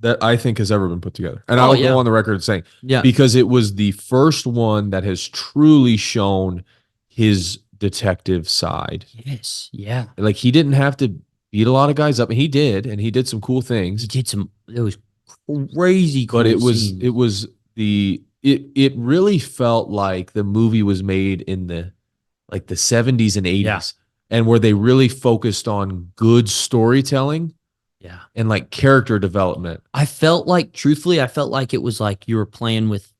that I think has ever been put together. And I'll go on the record saying, because it was the first one that has truly shown his detective side. Yes. Yeah. Like he didn't have to beat a lot of guys up, and he did some cool things. He did some. It was crazy. Cool But it scenes. was it really felt like the movie was made in the 70s and 80s. Yeah. And where they really focused on good storytelling. Yeah. And like character development. Truthfully, I felt like it was like you were playing with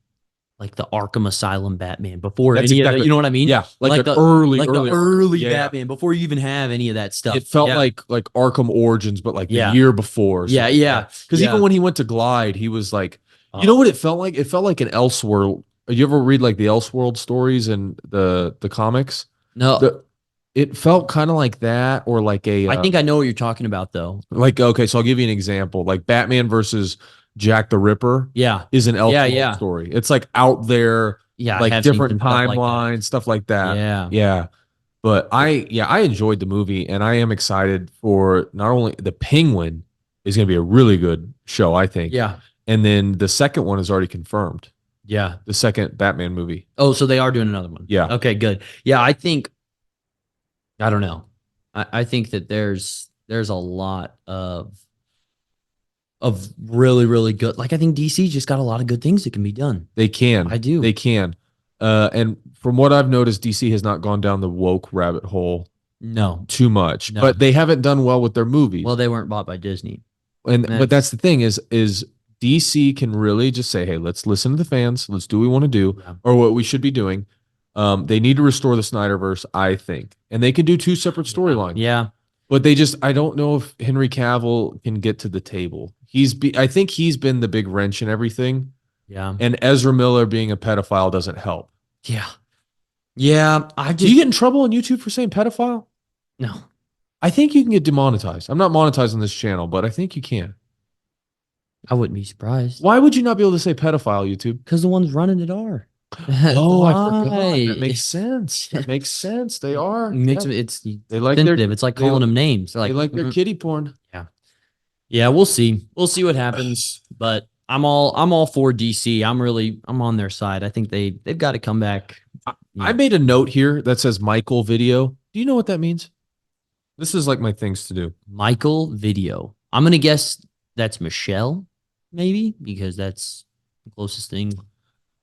like the Arkham Asylum Batman before That's any of exactly- that. You know what I mean? Yeah. Like the the early early Yeah. Batman before you even have any of that stuff. It felt like Arkham Origins, but like Yeah. the year before. Yeah, yeah. Because Yeah. even when he went to Glide, he was like, you know what it felt like? It felt like an Elseworld. You ever read like the Elseworld stories and the comics? No. It felt kind of like that, or like a. I think I know what you're talking about, though. Like, okay, so I'll give you an example. Like Batman versus Jack the Ripper Yeah. is an Elseworld story. It's like out there, Yeah. I like have seen different some stuff like that. timelines, stuff like that. Yeah. Yeah. But I enjoyed the movie, and I am excited for not only the Penguin is going to be a really good show, I think. Yeah. And then the second one is already confirmed. Yeah. The second Batman movie. Oh, so they are doing another one. Yeah. Okay, good. Yeah, I don't know. I think that there's a lot of really, really good. Like I think DC just got a lot of good things that can be done. They can. I do. They can. And from what I've noticed, DC has not gone down the woke rabbit hole No. too much. No. But they haven't done well with their movies. Well, they weren't bought by Disney. But that's the thing is DC can really just say, hey, let's listen to the fans. Let's do what we want to do, or what we should be doing. They need to restore the Snyderverse, I think. And they can do two separate storylines. Yeah. But I don't know if Henry Cavill can get to the table. I think he's been the big wrench in everything. Yeah. And Ezra Miller being a pedophile doesn't help. Yeah. Yeah. Do you get in trouble on YouTube for saying pedophile? No. I think you can get demonetized. I'm not monetizing this channel, but I think you can. I wouldn't be surprised. Why would you not be able to say pedophile, YouTube? Because the ones running it are. Oh, I forgot. Why? That makes sense. That makes sense. They are. It's They like sensitive. It's like calling them names. They're They like their kiddie porn. Yeah, we'll see. We'll see what happens. But I'm all for DC. I'm on their side. I think they've got to come back. I made a note here that says Michael video. Do you know what that means? This is like my things to do. Michael Video. I'm gonna guess that's Michelle, maybe, because that's the closest thing.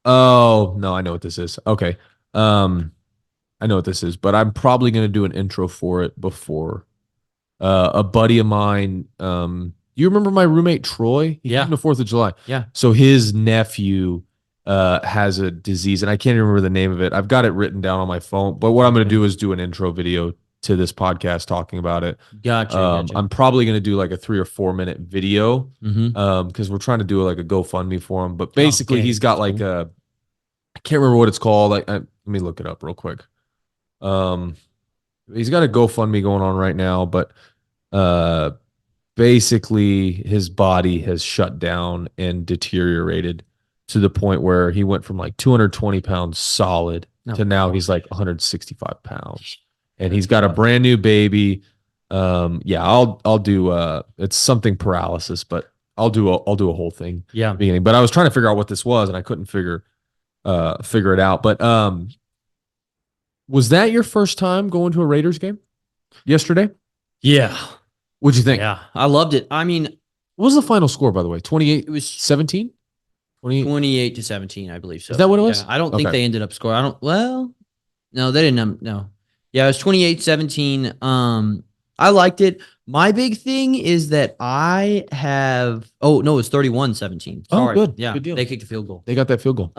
Oh, no, I know what this is. Okay. I know what this is, but I'm probably going to do an intro for it before a buddy of mine. You remember my roommate Troy? He Yeah. came to 4th of July. Yeah. So his nephew has a disease, and I can't even remember the name of it. I've got it written down on my phone. But what I'm going to do is do an intro video to this podcast talking about it. Gotcha. I'm probably going to do like a 3 or 4 minute video Mm-hmm. because we're trying to do like a GoFundMe for him. But basically, okay. he's got That's like cool. a I can't remember what it's called. Let me look it up real quick. He's got a GoFundMe going on right now, but uh, basically his body has shut down and deteriorated to the point where he went from like 220 pounds solid to now he's like 165 pounds, and he's got a brand new baby. Yeah, I'll do it's something paralysis, but I'll do a whole thing. Yeah. At the beginning, but I was trying to figure out what this was, and I couldn't figure it out. But was that your first time going to a Raiders game yesterday? Yeah. What'd you think? Yeah. I loved it. I mean, What was the final score, by the way? 28, it was 17? 28? 28-17, I believe so. Is that what it was? Yeah, I don't think Okay. they ended up scoring. No, they didn't. No. Yeah, it was 28-17. I liked it. My big thing is that it was 31-17. Oh, Sorry. good. Yeah. Good deal. They kicked a field goal. They got that field goal.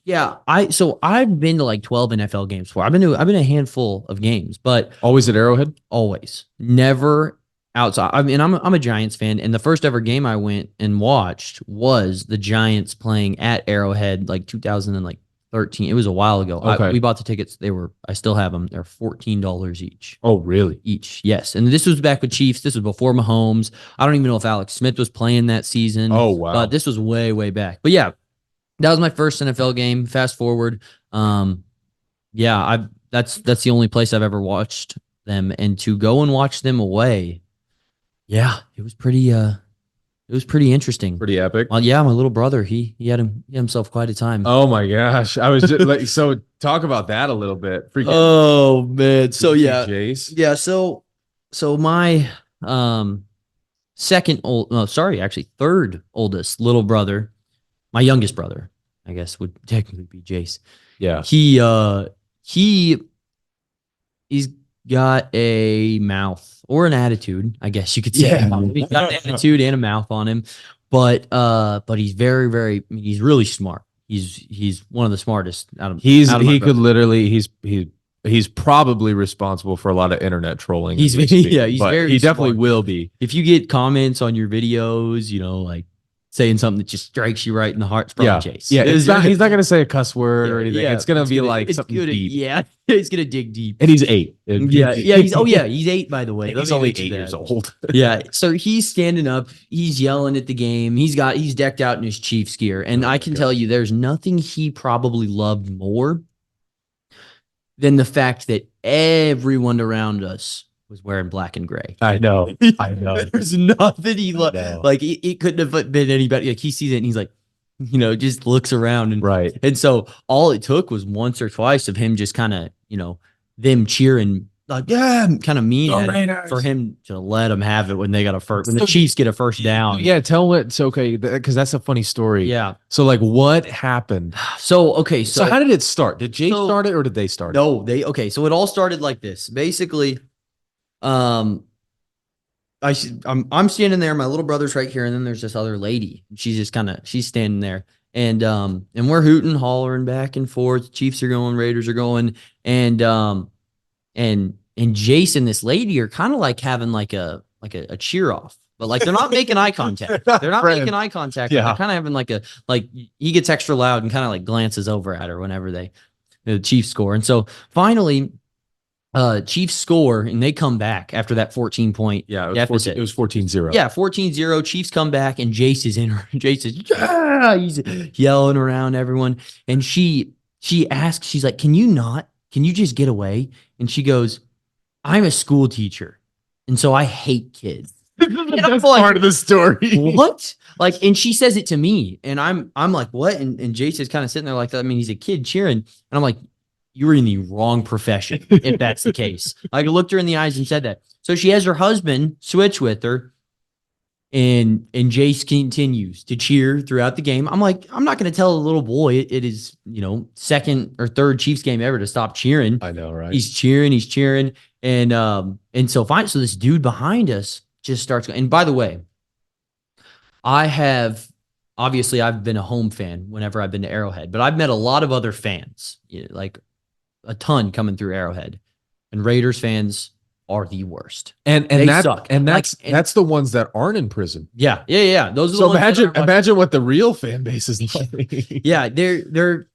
Yeah, I've been to like 12 NFL games before. I've been to a handful of games, but Always at Arrowhead? always never outside. I mean, I'm a Giants fan, and the first ever game I went and watched was the Giants playing at Arrowhead, like 2013. It was a while ago. Okay. We bought the tickets. I still have them. They're $14 each. Oh, really? Each, yes. And this was back with Chiefs. This was before Mahomes. I don't even know if Alex Smith was playing that season. Oh, wow. This was way, way back. But yeah, that was my first NFL game. Fast forward. Yeah, that's the only place I've ever watched them. And to go and watch them away, yeah, it was pretty interesting. Pretty epic. Well, yeah, my little brother, he had himself quite a time. Oh, my gosh. I was just like, so talk about that a little bit. Freaking Oh man. So yeah. Jace. Yeah, so my third oldest little brother, my youngest brother, I guess would technically be Jace. Yeah. He's got a mouth or an attitude, I guess you could say. Yeah. He's got an attitude and a mouth on him, but he's very, very, he's really smart. He's one of the smartest out of He's probably responsible for a lot of internet trolling. He's as we speak, yeah, he's but very he definitely smart. will be. If you get comments on your videos, like saying something that just strikes you right in the heart, it's probably Chase. Yeah, he's not going to say a cuss word or anything. Yeah, it's going to be like something deep. Yeah, he's gonna dig deep. And he's 8. Yeah. He's 8, by the way. And Let he's me only mention 8 that. years old. Yeah. So he's standing up, he's yelling at the game. He's decked out in his Chiefs gear. And I can tell you there's nothing he probably loved more than the fact that everyone around us was wearing black and gray. I know. There's nothing he loved. No. Like it couldn't have been anybody. Like he sees it and he's like, just looks around and Right. And so all it took was once or twice of him just kind of, them cheering like, yeah, kind of mean for him to let them have it when they got when the Chiefs get a first down. Yeah, tell what it's okay, because that's a funny story. Yeah. So like what happened? So okay, So how did it start? Did Jay So- start it or did they start it? No, so it all started like this. Basically, I'm standing there, my little brother's right here, and then there's this other lady. She's just she's standing there. And we're hooting, hollering back and forth. Chiefs are going, Raiders are going, and Jace and this lady are kind of like having like a cheer off, but like they're not making eye contact. They're not making eye contact. Yeah. They're kind of having like he gets extra loud and kind of like glances over at her whenever the Chiefs score. And so finally, Chiefs score and they come back after that 14-point. Yeah, it deficit. was 14-0. Yeah, 14-0. Chiefs come back and Jace is in her. Jace is he's yelling around everyone. And she asks, she's like, can you just get away? And she goes, I'm a school teacher. And so I hate kids. That's part of the story. What? Like, and she says it to me. And I'm like, what? And Jace is kind of sitting there like that. I mean, he's a kid cheering. And I'm like, you're in the wrong profession if that's the case. I looked her in the eyes and said that. So she has her husband switch with her, and Jace continues to cheer throughout the game. I'm like, I'm not going to tell a little boy it is, second or third Chiefs game ever to stop cheering. I know, right? He's cheering, and so fine. So this dude behind us just starts. And by the way, obviously I've been a home fan whenever I've been to Arrowhead, but I've met a lot of other fans, like a ton coming through Arrowhead, and Raiders fans are the worst. And They that suck. and that's the ones that aren't in prison. Yeah. Those are the So ones that aren't like- imagine what the real fan base is like. Yeah, they're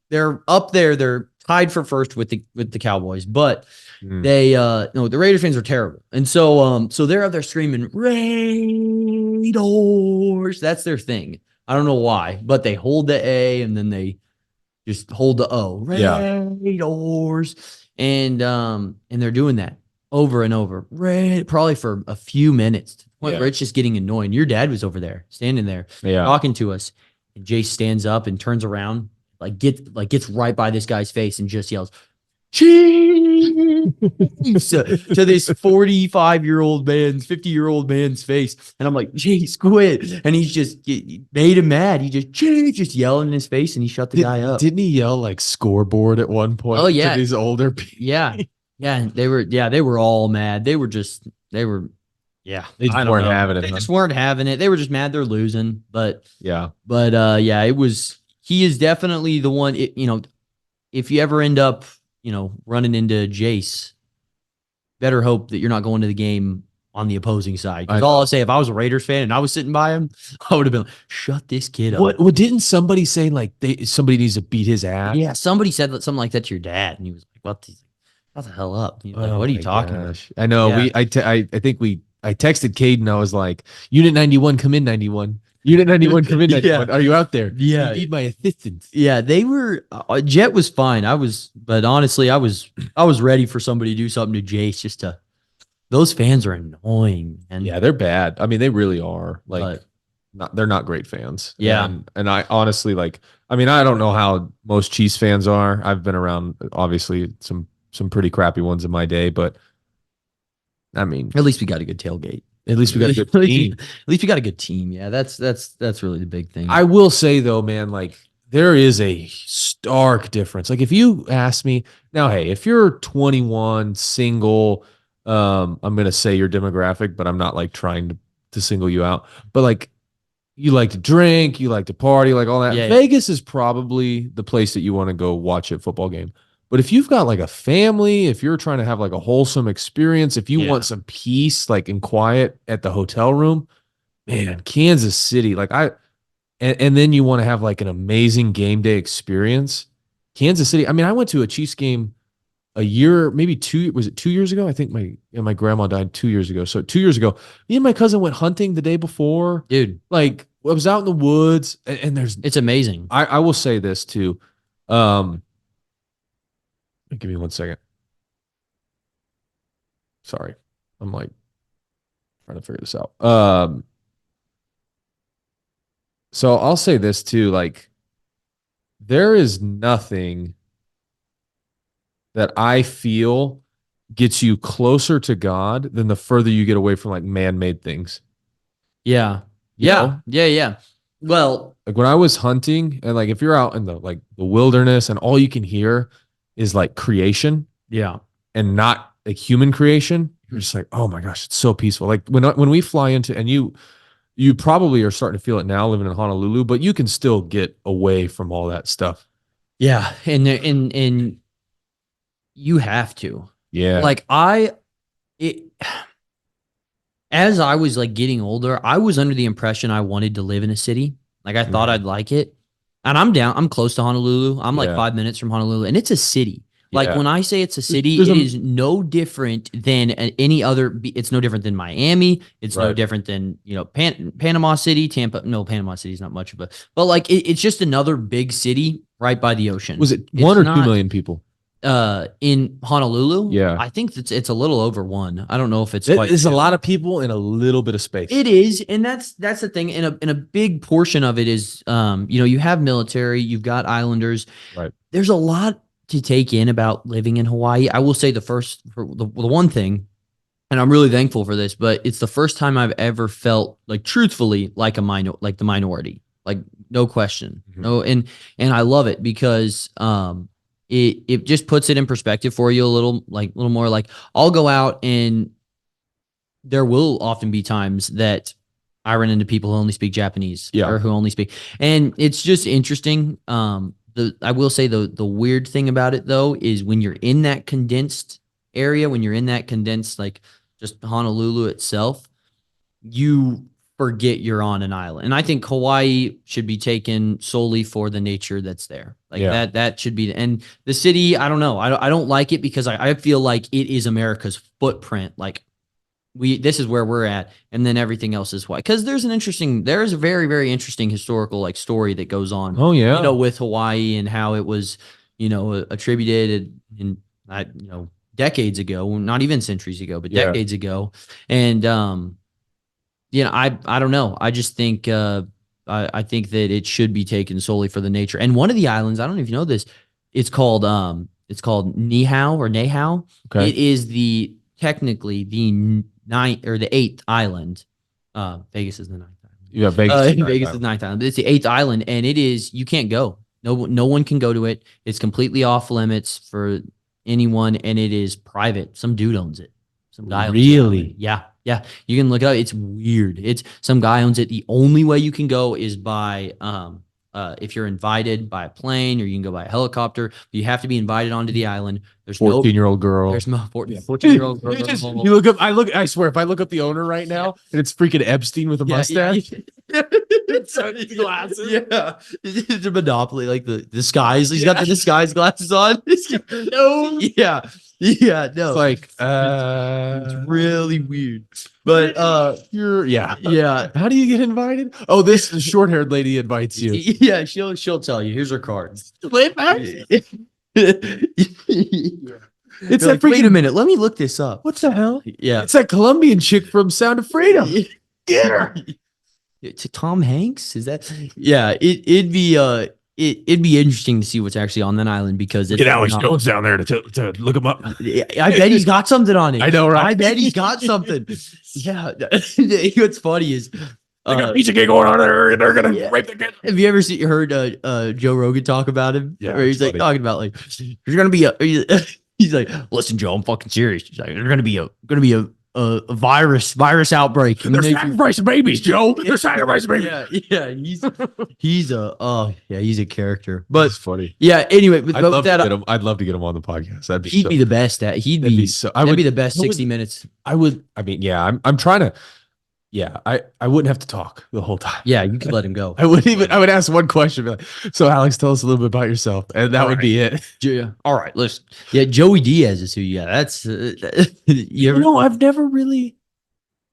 up there. They're tied for first with the Cowboys, but they no, the Raiders fans are terrible. And so they're up there screaming Raiders. That's their thing. I don't know why, but they hold the A and then they just hold the O. Raiders. And they're doing that over and over. Probably for a few minutes. To the point where it's just getting annoying. Your dad was over there, standing there, talking to us. And Jace stands up and turns around, gets right by this guy's face and just yells, Chiefs to this 45-year-old man's, 50-year-old man's face. And I'm like, Jace, quit. And he's just made him mad. He just yelling in his face, and he shut the guy up. Didn't he yell like scoreboard at one point? Oh, yeah. To these older people. Yeah. They were all mad. They just weren't having it. They just weren't having it. They were just mad they're losing. But it was, he is definitely the one, if you ever end up, running into Jace, better hope that you're not going to the game on the opposing side. Because all I'll say, if I was a Raiders fan and I was sitting by him, I would have been like, shut this kid up. What didn't somebody say like somebody needs to beat his ass? Yeah, somebody said something like that to your dad, and he was like, What the hell up? He was like, what are you talking about? I know. Yeah. I texted Caden. I was like, Unit 91, come in 91. Unit 91, come in 91. Are you out there? Yeah. You need my assistance. Yeah, they were, Jet was fine. But honestly, I was ready for somebody to do something to Jace those fans are annoying. And yeah, they're bad. I mean, they really are. They're not great fans. Yeah. And I honestly I don't know how most Chiefs fans are. I've been around, obviously, some pretty crappy ones in my day, but I mean, at least we got a good tailgate. At least we got a good team. At least we got a good team. Yeah, that's really the big thing. I will say though, man, there is a stark difference. If you ask me now, hey, if you're 21, single, I'm gonna say your demographic, but I'm not trying to single you out. But you like to drink, you like to party, all that. Yeah, Vegas is probably the place that you want to go watch a football game. But if you've got a family, if you're trying to have a wholesome experience, if you want some peace, and quiet at the hotel room, man, Kansas City, and then you want to have an amazing game day experience. Kansas City. I mean, I went to a Chiefs game a year, maybe 2 years ago? I think my grandma died 2 years ago. So 2 years ago, me and my cousin went hunting the day before. Dude, I was out in the woods, and it's amazing. I will say this too. Give me 1 second. Sorry. I'm trying to figure this out. So I'll say this too, there is nothing that I feel gets you closer to God than the further you get away from man-made things. Yeah. You know? Yeah. Well, when I was hunting, and if you're out in the wilderness and all you can hear is creation, and not human creation, you're just oh my gosh, it's so peaceful. When we fly into, and you probably are starting to feel it now living in Honolulu, but you can still get away from all that stuff. Yeah, and you have to. Yeah, as I was getting older, I was under the impression I wanted to live in a city. I thought I'd like it. And I'm close to Honolulu. I'm 5 minutes from Honolulu, and it's a city. When I say it's a city, it is no different than any other. It's no different than Miami. It's no different than Panama City, Tampa. No, Panama City is not much of it's just another big city right by the ocean. Was it 1 or 2 million people? In Honolulu? Yeah, I think it's a little over 1. I don't know if it's quite. There's a lot of people in a little bit of space. It is, and that's the thing. And a big portion of it is, you have military, you've got islanders. Right. There's a lot to take in about living in Hawaii. I will say the one thing and I'm really thankful for this, but it's the first time I've ever felt like truthfully like like the minority, like no question, Mhm. no, and I love it because it just puts it in perspective for you a little more. Like I'll go out and there will often be times that I run into people who only speak Japanese Yeah. or who only speak, and it's just interesting. I will say the weird thing about it though is when you're in that condensed area, when you're in that condensed like just Honolulu itself, you forget you're on an island. And I think Hawaii should be taken solely for the nature that's there. Like Yeah. that should be, and the city, I don't know. I don't like it because I feel like it is America's footprint. Like this is where we're at, and then everything else is why. Because there is a very, very interesting historical like story that goes on, Oh yeah. with Hawaii and how it was, attributed in, decades ago, not even centuries ago, but Yeah. decades ago. And, I don't know. I just think, I think that it should be taken solely for the nature. And one of the islands, I don't know if you know this, it's called Nihao or Nahao. Okay. It is technically the ninth or the eighth island. Vegas is the ninth island. Yeah, Vegas. Vegas is the ninth island. It's the eighth island, and you can't go. No one can go to it. It's completely off limits for anyone, and it is private. Some dude owns it. Some guy owns it. Really? Yeah. Yeah. You can look it up. It's weird. It's some guy owns it. The only way you can go is by if you're invited by a plane, or you can go by a helicopter. You have to be invited onto the island. There's 14-year-old girl. There's no 14-year-old girl. You look up. I swear, if I look up the owner right now, and it's freaking Epstein with a mustache. Glasses. Yeah, it's a Monopoly, like the disguise. He's got the disguise glasses on. No. Yeah. Yeah. No. It's like it's really weird. But yeah. How do you get invited? Oh, this short-haired lady invites you. Yeah, she'll tell you. Here's her card. It's You're that like, freaking. wait a minute, let me look this up. What the hell? Yeah. It's that Colombian chick from Sound of Freedom. Get her. To Tom Hanks? Is that? Yeah, it'd be interesting to see what's actually on that island because it's Get Alex Jones down there to look him up. I bet he's got something on it. I know, right? I bet he's got something. Yeah. What's funny is They got a pizza game going on there, and they're gonna Yeah. rape the kid. have you ever heard Joe Rogan talk about him? Yeah, Where he's like funny. talking about like there's gonna be he's like, listen, Joe, I'm fucking serious. He's like, there's gonna be a virus outbreak. They're sacrificing babies, Joe. They're sacrificing babies. Yeah, he's a character. But That's funny. yeah, anyway, but I'd with love that, to get him. I'd love to get him on the podcast. That'd be he'd so, be the best at. that'd be so. I That'd would be the best I would- 60 minutes. I would. I mean, yeah. I'm trying to. Yeah, I wouldn't have to talk the whole time. Yeah, you could let him go. I would ask one question. Be like, so Alex, tell us a little bit about yourself, and that would be it. Yeah. All right, listen. Yeah, Joey Diaz is who you got. That's you ever. No, I've never really.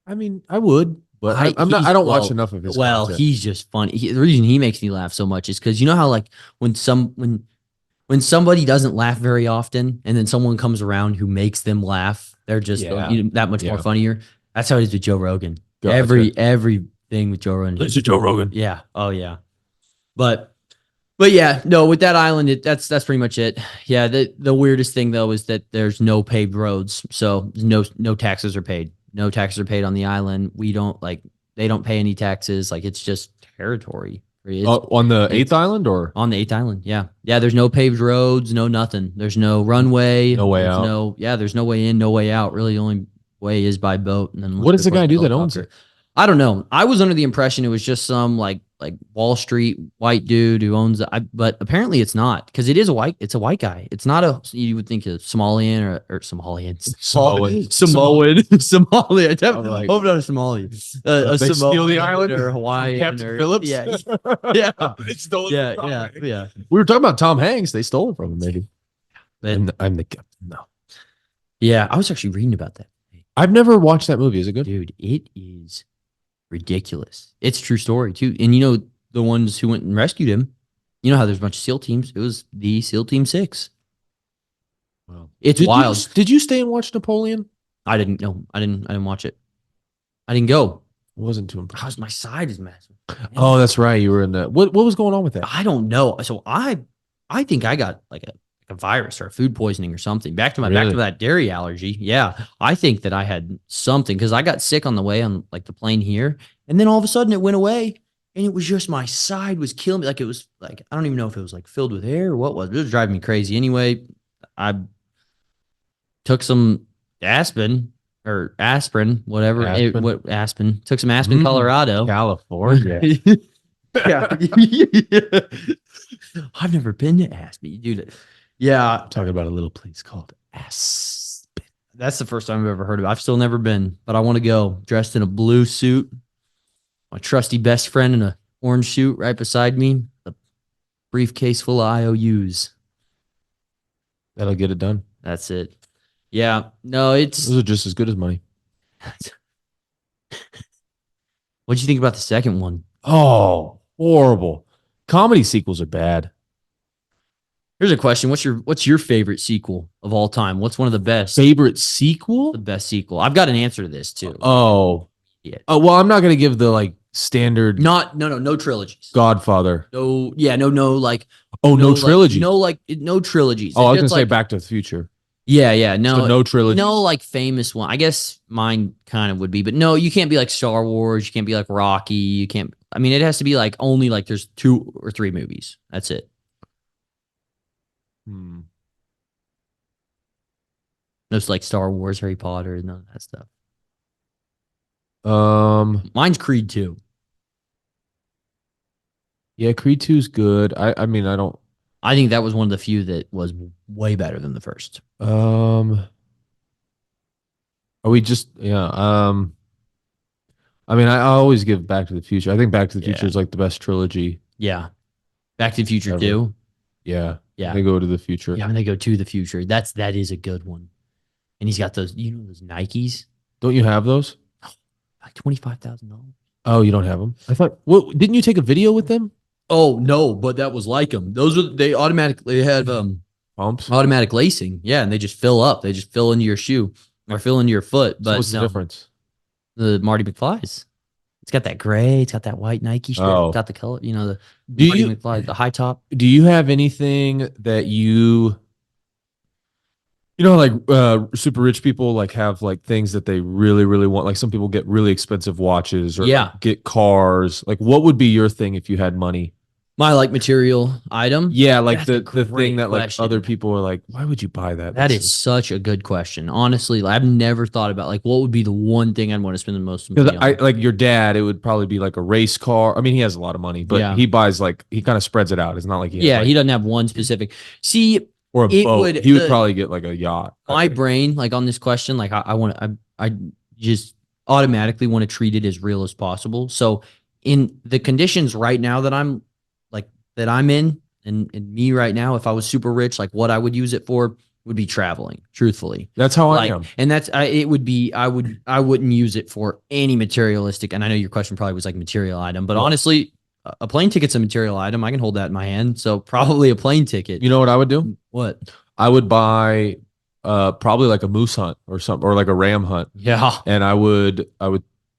I mean, I would, but I'm not. I don't watch enough of his. Well, content. he's just funny. The reason he makes me laugh so much is because you know how like when somebody doesn't laugh very often, and then someone comes around who makes them laugh, they're just Yeah. that much more Yeah. funnier. That's how it is with Joe Rogan. Gotcha. Everything with Joe Rogan. This is Joe Rogan. Yeah. Oh yeah. But yeah, no, with that island, that's pretty much it. Yeah. The weirdest thing though is that there's no paved roads, so no taxes are paid. No taxes are paid on the island. They don't pay any taxes. Like it's just territory. It's On the 8th island, or on the 8th island. Yeah. Yeah. There's no paved roads, no nothing. There's no runway. No way there's out. There's no way in, no way out. Really, the only way is by boat. And then what does the of course, guy do that owns helicopter. it? I don't know. I was under the impression it was just some like Wall Street white dude who owns it. But apparently it's not because it's a white guy. It's not you would think a Somalian or Somalian. Samoan. Somalian. I'm like, Hope not a Somalian. A they steal the island? or Hawaii. Captain Phillips? Yeah. Yeah. They stole it Yeah. from Yeah. Tom Yeah. We were talking about Tom Hanks. They stole it from him, maybe. But, I'm the captain. No, yeah. I was actually reading about that. I've never watched that movie. Is it good? Dude, it is ridiculous. It's a true story too. And you know, the ones who went and rescued him, you know how there's a bunch of SEAL teams. It was the SEAL Team 6. Wow. It's Did wild. did you stay and watch Napoleon? I didn't know. I didn't watch it. I didn't go. It wasn't too impressive. How's my side is massive. Oh, that's right. You were in the what was going on with that? I don't know. So I think I got like a a virus or a food poisoning or something. Back to Really? that dairy allergy. Yeah, I think that I had something because I got sick on the way on like the plane here, and then all of a sudden it went away, and it was just my side was killing me. Like it was like I don't even know if it was like filled with air or what was. It was driving me crazy. Anyway, I took some aspirin, whatever. Aspen? What Aspen? Took some Aspen, Colorado. California. Yeah. I've never been to Aspen, dude. Yeah, Talking about a little place called Aspen. that's the first time I've ever heard of it. I've still never been, but I want to go. Dressed in a blue suit, my trusty best friend in a orange suit right beside me, a briefcase full of IOUs. That'll get it done. That's it. Yeah, no, it's. Those are just as good as money. What'd you think about the second one? Oh, horrible. Comedy sequels are bad. Here's a question: What's your favorite sequel of all time? What's one of the best? Favorite sequel? The best sequel. I've got an answer to this too. Oh. Yeah. Oh, well, I'm not going to give the like standard No trilogies. Godfather. No, like Oh, no trilogy. No trilogies. Oh, I was It's going to say like, Back to the Future. yeah, no, So no trilogy. no, like famous one. I guess mine kind of would be, but no, you can't be like Star Wars. You can't be like Rocky. You can't. I mean, it has to be like only like there's 2 or 3 movies. That's it. Hmm. No, it's like Star Wars, Harry Potter, none of that stuff. Mine's Creed 2. Yeah, Creed 2's good. I mean, I don't. I think that was one of the few that was way better than the first. Are we just, yeah. I mean, I always give Back to the Future. I think Back to the Future Yeah. is like the best trilogy. Yeah. Back to the Future Ever. 2. Yeah. Yeah. They go to the future. Yeah, when they go to the future. That is a good one. And he's got those, those Nikes, Don't you have those? like $25,000. Oh, you don't have them? I thought, well, didn't you take a video with them? Oh no, but that was like them. Those are they automatically have Pumps? automatic lacing. Yeah, and they just fill up. They just fill into your shoe or fill into your foot. So But what's the difference? The Marty McFly's. It's got that gray. It's got that white Nike strip. Oh. It's got the color. The Do Marty you- McFly, the high top. Do you have anything that like super rich people like have like things that they really, really want? Like some people get really expensive watches or Yeah. like, get cars. Like what would be your thing if you had money? My like material item. Yeah, like That's a the great thing that like question. other people are like, why would you buy that? That This is such a good question. Honestly, like, I've never thought about like what would be the one thing I'd want to spend the most money because on. I like your dad, it would probably be like a race car. I mean, he has a lot of money, but Yeah. he buys like he kind of spreads it out. It's not like he has, Yeah, like, he doesn't have one specific. See, or a it boat. would- He would the- probably get like a yacht. my brain, like on this question, like I just automatically want to treat it as real as possible. So in the conditions right now that I'm in and me right now, if I was super rich, like what I would use it for would be traveling, truthfully. That's how I Like, am. and it would be, I wouldn't use it for any materialistic. And I know your question probably was like material item, but Well- honestly, a plane ticket's a material item. I can hold that in my hand. So probably a plane ticket. You know what I would do? What? I would buy probably like a moose hunt or something, or like a ram hunt. Yeah. And I would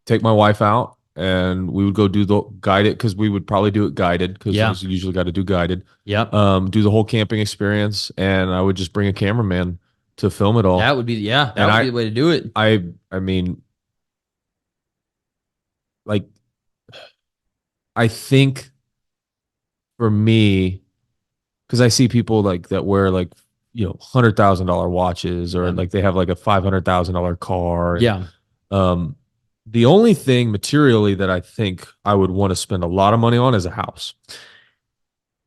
take my wife out and we would go do the guided, because we would probably do it guided, because Yeah. you usually got to do guided. Yep. Do the whole camping experience, and I would just bring a cameraman to film it all. That would be, that And would be the way to do it. I mean, like, I think for me, because I see people like that wear like $100,000 watches, or Yeah. like they have like a $500,000 car. Yeah. The only thing materially that I think I would want to spend a lot of money on is a house.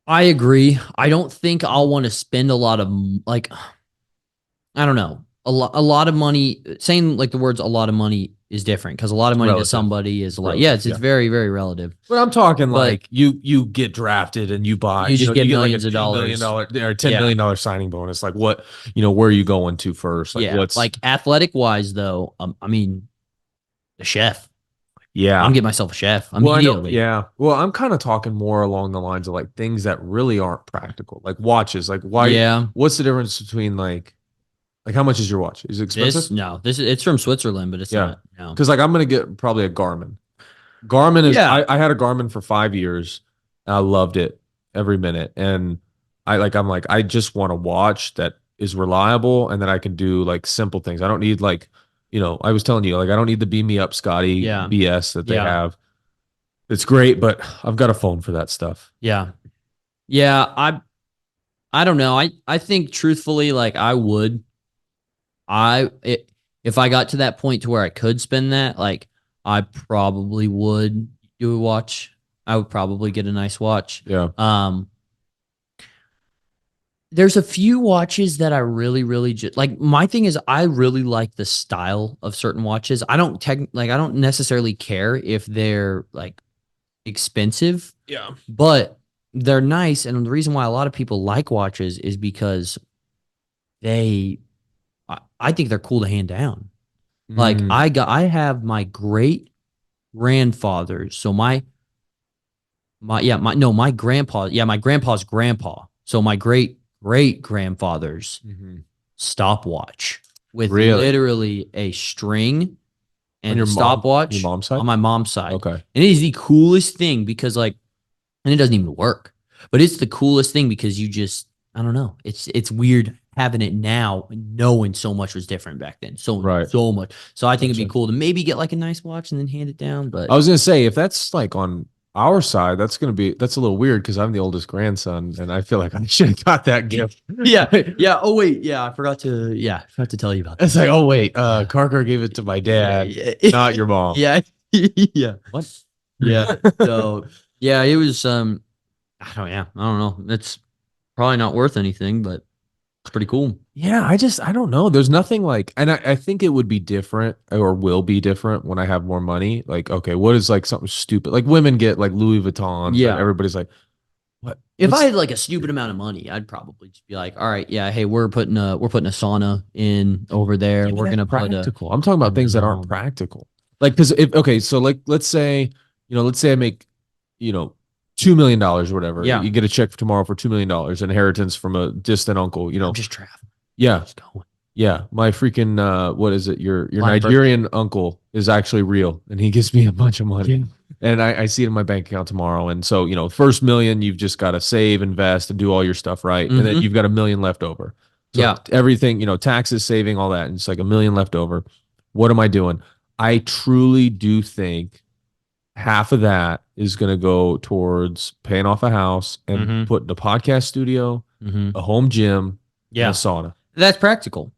I agree. I don't think I'll want to spend a lot of like, I don't know, a lot of money. Saying like the words "a lot of money" is different because a lot of money Relative. to somebody is a lot. Relative, Yeah, it's yeah. very, very relative. But I'm talking But- like you get drafted and you buy, You just get millions like a of $10 million dollars. or $10 Yeah. million signing bonus. Like what, where are you going to first? Like yeah, what's like athletic wise though, I mean, the chef. yeah. I'm getting myself a chef Well, I know, immediately. yeah. Well, I'm kind of talking more along the lines of like things that really aren't practical, like watches. Like why? Yeah. What's the difference between like how much is your watch? Is it expensive? It's from Switzerland, but it's Yeah. not. No. Because like I'm gonna get probably a Garmin. Garmin is Yeah. I had a Garmin for 5 years and I loved it every minute. And I'm like, I just want a watch that is reliable and that I can do like simple things. I don't need like, I was telling you, like, I don't need the beam me up Scotty Yeah. BS that they Yeah. have. It's great, but I've got a phone for that stuff. Yeah. Yeah. I don't know. I think truthfully, like I would, if I got to that point to where I could spend that, like I probably would do a watch. I would probably get a nice watch. Yeah. There's a few watches that I really, really just like. My thing is, I really like the style of certain watches. I don't necessarily care if they're like expensive, Yeah. but they're nice. And the reason why a lot of people like watches is because they, I think they're cool to hand down. Like Mm. I have my great grandfather's. So my grandpa, my grandpa's grandpa. So my great grandfather's Mhm. stopwatch with Really? literally a string On and your a stopwatch mom's side? on my mom's side. Okay. And it is the coolest thing because like, and it doesn't even work, but it's the coolest thing because I don't know. It's weird having it now and knowing so much was different back then. Right. So much. So I think it'd be Gotcha. cool to maybe get like a nice watch and then hand it down. But I was gonna say if that's like on our side, that's a little weird because I'm the oldest grandson and I feel like I should have got that gift. yeah. Yeah. Oh wait. Yeah. I forgot to tell you about that. It's like, oh wait, Carker gave it to my dad, not your mom. Yeah. Yeah. What? Yeah. So yeah, it was I don't know. It's probably not worth anything, but it's pretty cool. Yeah, I don't know. There's nothing like, and I think it would be different or will be different when I have more money. Like, okay, what is like something stupid? Like women get like Louis Vuittons. Yeah. And everybody's like, what? If What's- I had like a stupid amount of money, I'd probably just be like, all right, yeah, hey, we're putting a sauna in over there. Yeah, but We're that's gonna put a practical. I'm talking about things that aren't No. practical. Like, because if okay, so like let's say, I make, $2 million or whatever. Yeah. You get a check tomorrow for $2 million, inheritance from a distant uncle. I'm just traveling. Yeah. Just going. Yeah, my freaking what is it? Your Line of Nigerian uncle is actually real, and he gives me a bunch of money, Yeah. and I see it in my bank account tomorrow. And so first million you've just got to save, invest, and do all your stuff right, and then Mhm. you've got $1 million left over. So Yeah. everything, taxes, saving, all that, and it's like $1 million left over. What am I doing? I truly do think half of that is going to go towards paying off a house and Mhm. putting a podcast studio, Mhm. a home gym, Yeah. and a sauna. That's practical.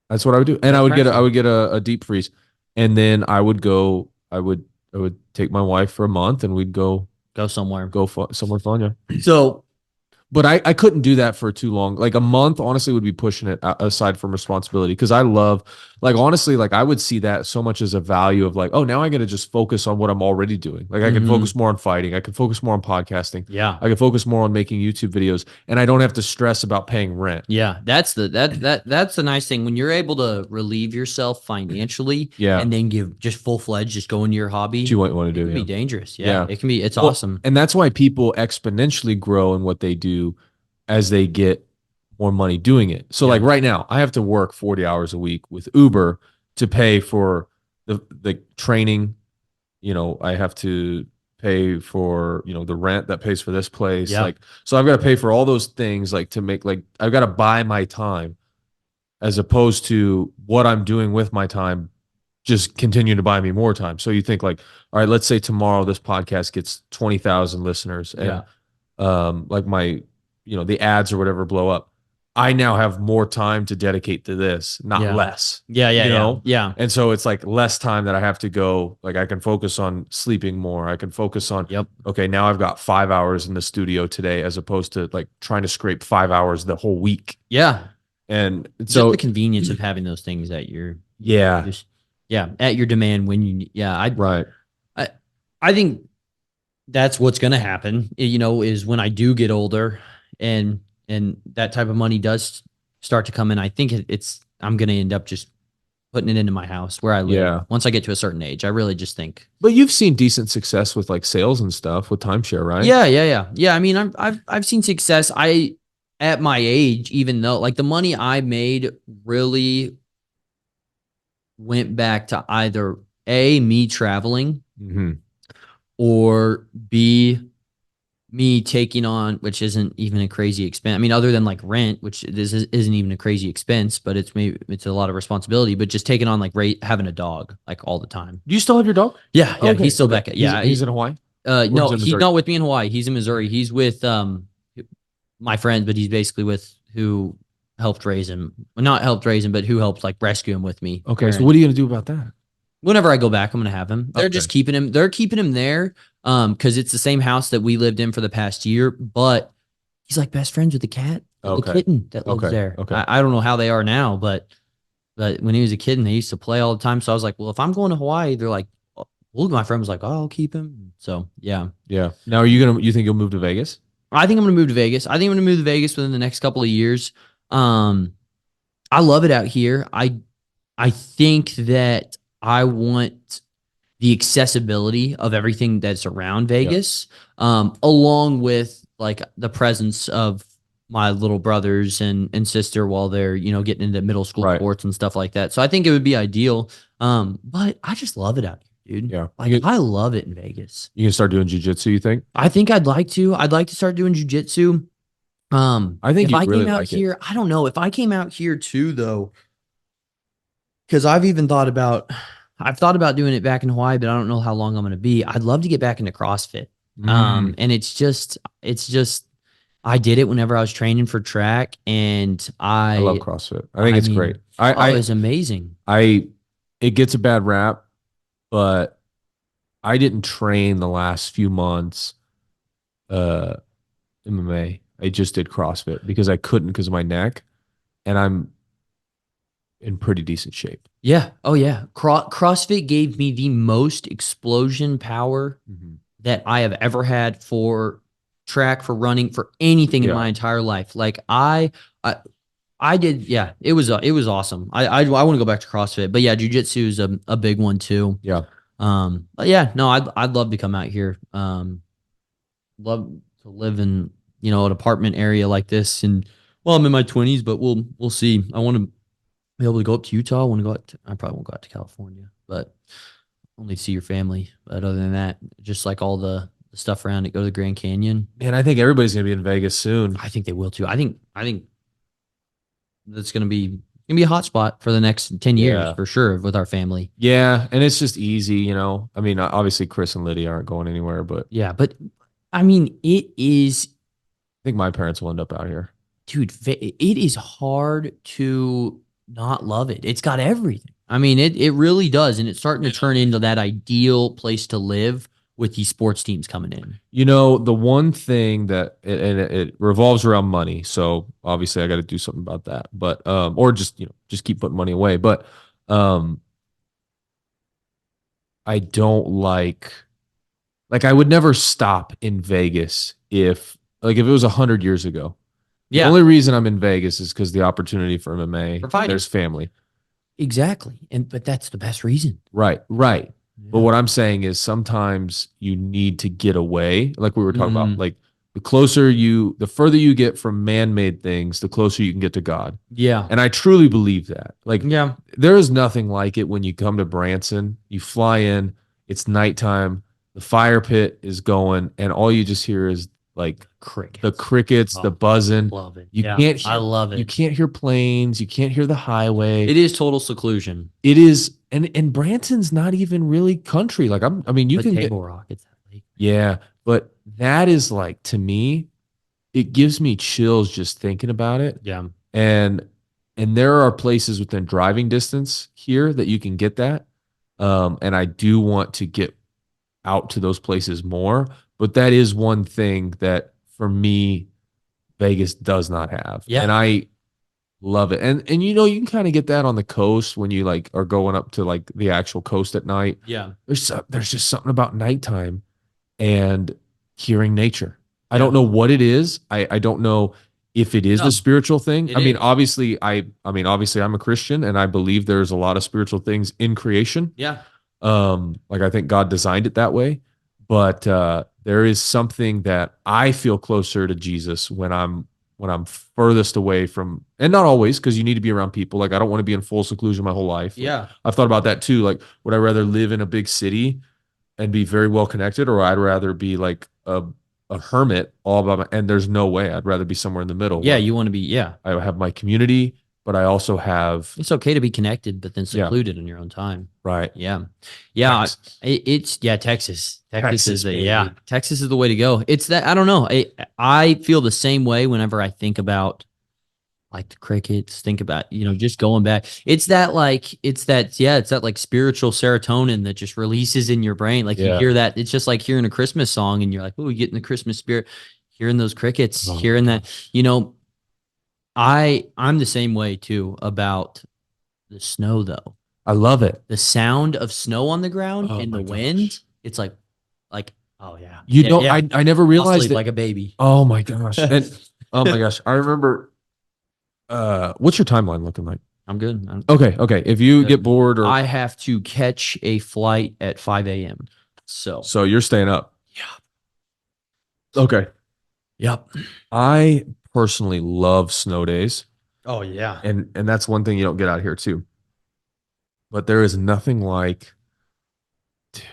That's what I would do. And That's I would practical. get a deep freeze. And then I would take my wife for a month and we'd go Go somewhere. somewhere fun. Yeah. So But I couldn't do that for too long. Like a month, honestly, would be pushing it aside from responsibility. Because I love, like, honestly, like I would see that so much as a value of like, oh, now I got to just focus on what I'm already doing. Like I can Mhm. focus more on fighting. I can focus more on podcasting. yeah. I can focus more on making YouTube videos, and I don't have to stress about paying rent. Yeah, that's the nice thing when you're able to relieve yourself financially, Yeah. and then give just full fledged, just go into your hobby. What you want to It do? can be Yeah. dangerous. Yeah. Yeah, it can be. It's Well, awesome. And that's why people exponentially grow in what they do as they get more money doing it. So Yeah. like right now, I have to work 40 hours a week with Uber to pay for the training. I have to pay for, the rent that pays for this place. Yeah. Like, so I've got to pay for all those things, like to make, like, I've got to buy my time as opposed to what I'm doing with my time just continue to buy me more time. So you think like, all right, let's say tomorrow this podcast gets 20,000 listeners and like my, the ads or whatever blow up. I now have more time to dedicate to this, not Yeah. less. Yeah, you know? yeah. And so it's like less time that I have to go, like I can focus on sleeping more. I can focus on, Yep. okay, now I've got 5 hours in the studio today as opposed to like trying to scrape 5 hours the whole week. Yeah. And Just so the convenience of having those things at your yeah, at your demand when you right. I think that's what's going to happen, is when I do get older and that type of money does start to come in. I think I'm going to end up just putting it into my house where I live. Yeah. Once I get to a certain age, I really just think. But you've seen decent success with like sales and stuff with timeshare, right? Yeah. I mean, I've seen success. At my age, even though like the money I made really went back to either A, me traveling, Mm-hmm. or B, me taking on, which isn't even a crazy expense. I mean, other than like rent, which isn't even a crazy expense, but it's a lot of responsibility. But just taking on like having a dog like all the time. Do you still have your dog? Yeah, yeah, Okay, he's still okay. back. Yeah, He's in Hawaii. Or no, he's in he's Missouri? not with me in Hawaii. He's in Missouri. He's with my friend, but he's basically with who helped raise him. Well, not helped raise him, but who helped like rescue him with me. Okay, so what are you gonna do about that? Whenever I go back, I'm gonna have him. They're just Okay. keeping him. They're keeping him there, because it's the same house that we lived in for the past year. But he's like best friends with the cat, the Okay. kitten that lives Okay. there. Okay. I don't know how they are now, but when he was a kid, and they used to play all the time. So I was like, well, if I'm going to Hawaii, they're like, well, my friend was like, oh, I'll keep him. So yeah, Yeah. Now, you think you'll move to Vegas? I think I'm gonna move to Vegas. I think I'm gonna move to Vegas within the next couple of years. Um, I love it out here. I think that I want the accessibility of everything that's around Vegas, along with like the presence of my little brothers and sister while they're getting into middle school Right. sports and stuff like that. So I think it would be ideal. But I just love it out here, dude. Yeah. Like I love it in Vegas. You can start doing jujitsu, you think? I think I'd like to. I'd like to start doing jujitsu. I think If you I really came out like it. here, I don't know. If I came out here too, though, because I've thought about doing it back in Hawaii, but I don't know how long I'm going to be. I'd love to get back into CrossFit. And it's just I did it whenever I was training for track, and I love CrossFit. I think it's mean, great. it's amazing. It gets a bad rap, but I didn't train the last few months MMA. I just did CrossFit because I couldn't because of my neck, and I'm in pretty decent shape. Yeah. Oh yeah. CrossFit gave me the most explosion power that I have ever had for track, for running, for anything in Yeah. my entire life. Like I did. Yeah, it was awesome. I want to go back to CrossFit, but yeah, jujitsu is a big one too. Yeah. But yeah, no, I'd love to come out here. Love to live in an apartment area like this, and well, I'm in my 20s, but we'll see. I want to be able to go up to Utah. I want to go out. I probably won't go out to California, but only to see your family. But other than that, just like all the stuff around it, go to the Grand Canyon. Man, I think everybody's gonna be in Vegas soon. I think they will too. I think that's gonna be a hot spot for the next 10 years Yeah. for sure with our family. Yeah, and it's just easy, I mean, obviously Chris and Lydia aren't going anywhere, but Yeah, but I mean, it is, I think my parents will end up out here. dude. It is hard to not love it. It's got everything. I mean, it really does, and it's starting to turn into that ideal place to live with these sports teams coming in. The one thing that it revolves around money. So obviously I got to do something about that. But or just keep putting money away. But I don't like I would never stop in Vegas if it was 100 years ago. The Yeah, only reason I'm in Vegas is because the opportunity for MMA. For fighting. There's family. exactly. But that's the best reason. Right. But what I'm saying is sometimes you need to get away, like we were talking about. Mhm. Like the further you get from man-made things, the closer you can get to God. Yeah. And I truly believe that. Like Yeah. there is nothing like it when you come to Branson, you fly in, it's nighttime, the fire pit is going, and all you just hear is like Cricket. the crickets, the Oh, buzzing. Love it. You Yeah, can't hear, I love you it. can't hear planes, you can't hear the highway. It is total seclusion. It is, and Branson's not even really country. Like I mean, you But can get, Table Rock, it's that lake. yeah, but that is like to me, it gives me chills just thinking about it. Yeah. And there are places within driving distance here that you can get that. And I do want to get out to those places more, but that is one thing that for me, Vegas does not have. Yeah. And I love it. And you can kind of get that on the coast when you like are going up to like the actual coast at night. Yeah. There's just something about nighttime and hearing nature. I Yeah. don't know what it is. I don't know if it is No, a spiritual thing. it I mean, is. obviously I'm a Christian and I believe there's a lot of spiritual things in creation. Yeah. Like I think God designed it that way, but there is something that I feel closer to Jesus when I'm furthest away from, and not always, because you need to be around people. Like I don't want to be in full seclusion my whole life. Like, Yeah. I've thought about that too. Like, would I rather live in a big city and be very well connected, or I'd rather be like a a hermit all by my, and there's no way. I'd rather be somewhere in the middle. Yeah, where you want to be. Yeah, I have my community, but I also have it's okay to be connected, but then yeah, secluded in your own time. right. Yeah, yeah. Texas. It's yeah, Texas. Texas is Texas, the baby. Texas is the way to go. It's that I don't know. I feel the same way whenever I think about like the crickets. Think about just going back. It's that like spiritual serotonin that just releases in your brain. Like you Yeah. hear that. It's just like hearing a Christmas song, and you're like, oh, you get in the Christmas spirit. Hearing those crickets, Oh, hearing that. You know, I'm the same way too about the snow though. I love it. The sound of snow on the ground Oh and the my wind, gosh. it's like oh yeah. You Yeah, don't yeah. I never I'll realized sleep that. like a baby. Oh my gosh. And oh my gosh. I remember what's your timeline looking like? I'm good. Okay. If you Good. get bored or I have to catch a flight at 5 a.m. So so you're staying up. Okay. yep. I personally love snow days. Oh yeah. And that's one thing you don't get out here too. But there is nothing like dude,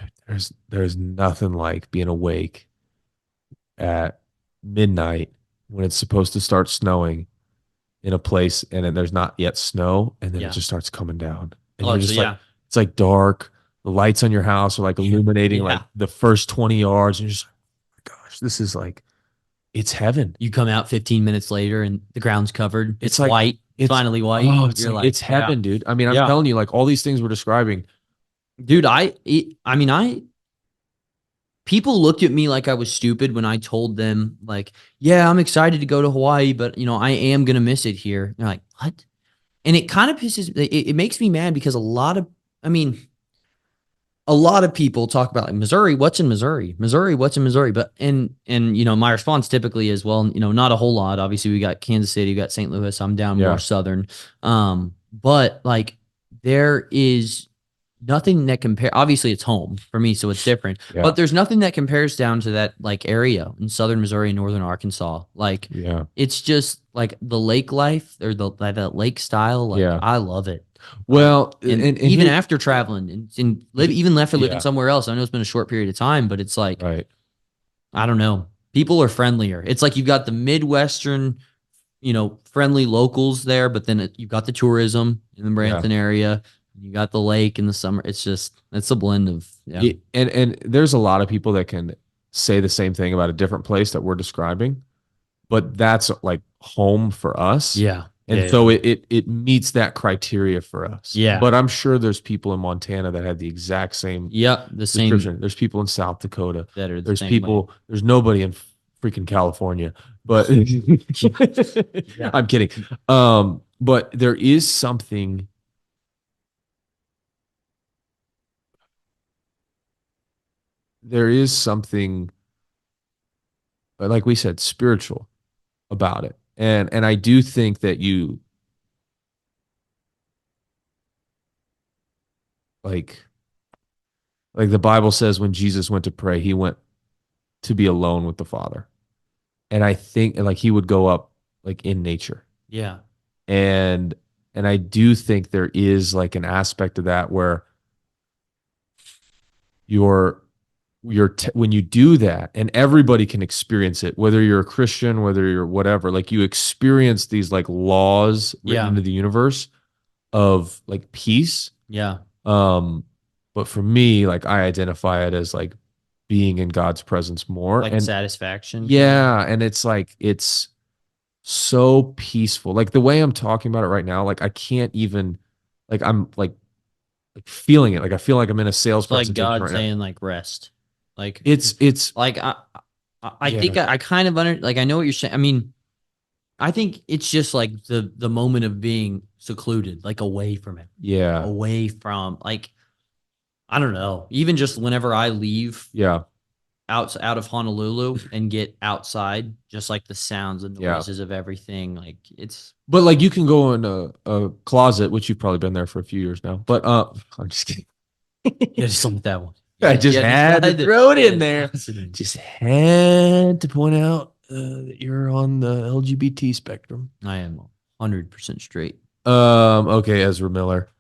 there's nothing like being awake at midnight when it's supposed to start snowing in a place and then there's not yet snow and then it Yeah. just starts coming down. And Oh, you're so just like yeah. it's like dark. The lights on your house are like illuminating Yeah. like the first 20 yards. And you're just like, oh my gosh, this is like it's heaven. You come out 15 minutes later and the ground's covered. It's like white. It's finally white. oh, it's You're like it's heaven, yeah. dude. I mean, I'm Yeah. telling you, like all these things we're describing. Dude, people looked at me like I was stupid when I told them like, yeah, I'm excited to go to Hawaii, but I am gonna miss it here. They're like, what? And it kind of it makes me mad because a lot of people talk about like Missouri, what's in Missouri? Missouri, what's in Missouri? But and my response typically is, well, not a whole lot. Obviously, we got Kansas City, we got St. Louis. I'm down Yeah. more southern. But like there is nothing that compare obviously it's home for me, so it's different. Yeah. But there's nothing that compares down to that like area in southern Missouri and northern Arkansas. Like Yeah. it's just like the lake life or that lake style. Like Yeah. I love it. Well, And even after traveling and even after living Yeah. somewhere else, I know it's been a short period of time, but it's like, right. I don't know. People are friendlier. It's like you've got the Midwestern, friendly locals there, but then you've got the tourism in the Branson area. You got the lake in the summer. It's a blend of, yeah. And there's a lot of people that can say the same thing about a different place that we're describing, but that's like home for us. Yeah. And so it meets that criteria for us. Yeah. But I'm sure there's people in Montana that had the exact same Yep. The same description. There's people in South Dakota. that are the There's same people, way. there's nobody in freaking California. But Yeah. I'm kidding. But there is something like we said, spiritual about it. And I do think that you like the Bible says when Jesus went to pray, he went to be alone with the Father. And I think like he would go up like in nature. Yeah. And I do think there is like an aspect of that where when you do that, and everybody can experience it, whether you're a Christian, whether you're whatever, like you experience these like laws written Yeah. into the universe of like peace. Yeah. But for me, like I identify it as like being in God's presence more Like and satisfaction. yeah, and it's like it's so peaceful. Like the way I'm talking about it right now, like I can't even like I'm like feeling it. Like I feel like I'm in a sales It's like presentation God right now. saying like rest. Like It's like I Yeah. think I kind of like I know what you're saying. I mean, I think it's just like the moment of being secluded, like away from it, yeah. away from like I don't know. Even just whenever I leave Yeah. out of Honolulu and get outside, just like the sounds and Yeah. noises of everything, like it's But like you can go in a closet, which you've probably been there for a few years now. But I'm just kidding. yeah, just like that one. I just had to throw it in there. Just Just had to point out that you're on the LGBT spectrum. I am 100% straight. Okay, Ezra Miller.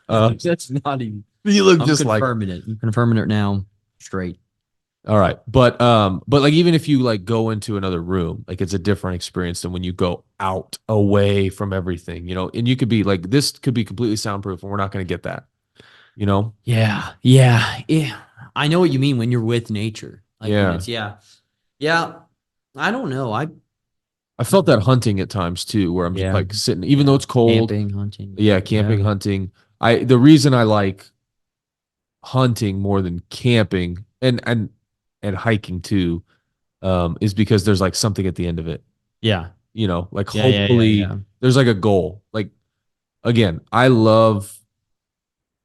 That's not even. You look I'm just like confirming it. I'm confirming it now. Straight. All right. But like even if you like go into another room, like it's a different experience than when you go out away from everything, you know, and you could be like this could be completely soundproof and we're not going to get that, you know? Yeah. I know what you mean when you're with nature. Like when Yeah. it's yeah. I don't know. I felt that hunting at times too, where I'm just Yeah. like sitting, even though it's cold. Camping, hunting. Yeah, camping, hunting. The reason I like hunting more than camping and hiking too, is because there's like something at the end of it. Yeah. You know, like Yeah. hopefully there's like a goal. Like again, I love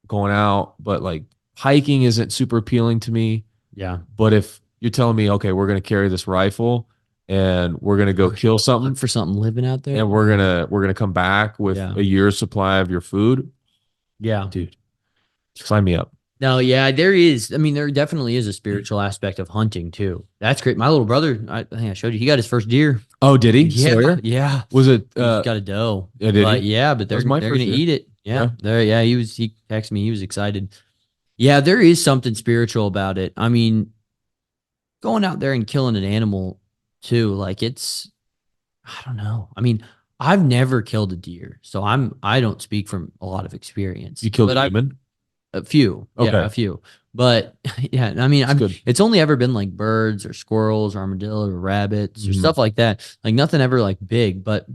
going out, but like hiking isn't super appealing to me. Yeah. But if you're telling me, okay, we're gonna carry this rifle and we're gonna go kill something Hunt for something living out there. and we're gonna come back with Yeah. a year's supply of your food, Yeah. dude, sign me up. No, yeah, there is. I mean, there definitely is a spiritual aspect of hunting too. That's great. My little brother, I think I showed you, he got his first deer. Oh, did he? Yeah. Sawyer? Yeah. Was it He just got a doe. yeah, did But he? yeah, but That was they're my they're first gonna year. eat it. Yeah. Yeah. He texted me, he was excited. Yeah, there is something spiritual about it. I mean, going out there and killing an animal too, like I don't know. I mean, I've never killed a deer, so I don't speak from a lot of experience. You killed but a human? a few. Yeah, Okay. a few. But yeah, I mean, That's good. it's only ever been like birds or squirrels or armadillo or rabbits or Mhm. stuff like that. Like nothing ever like big, but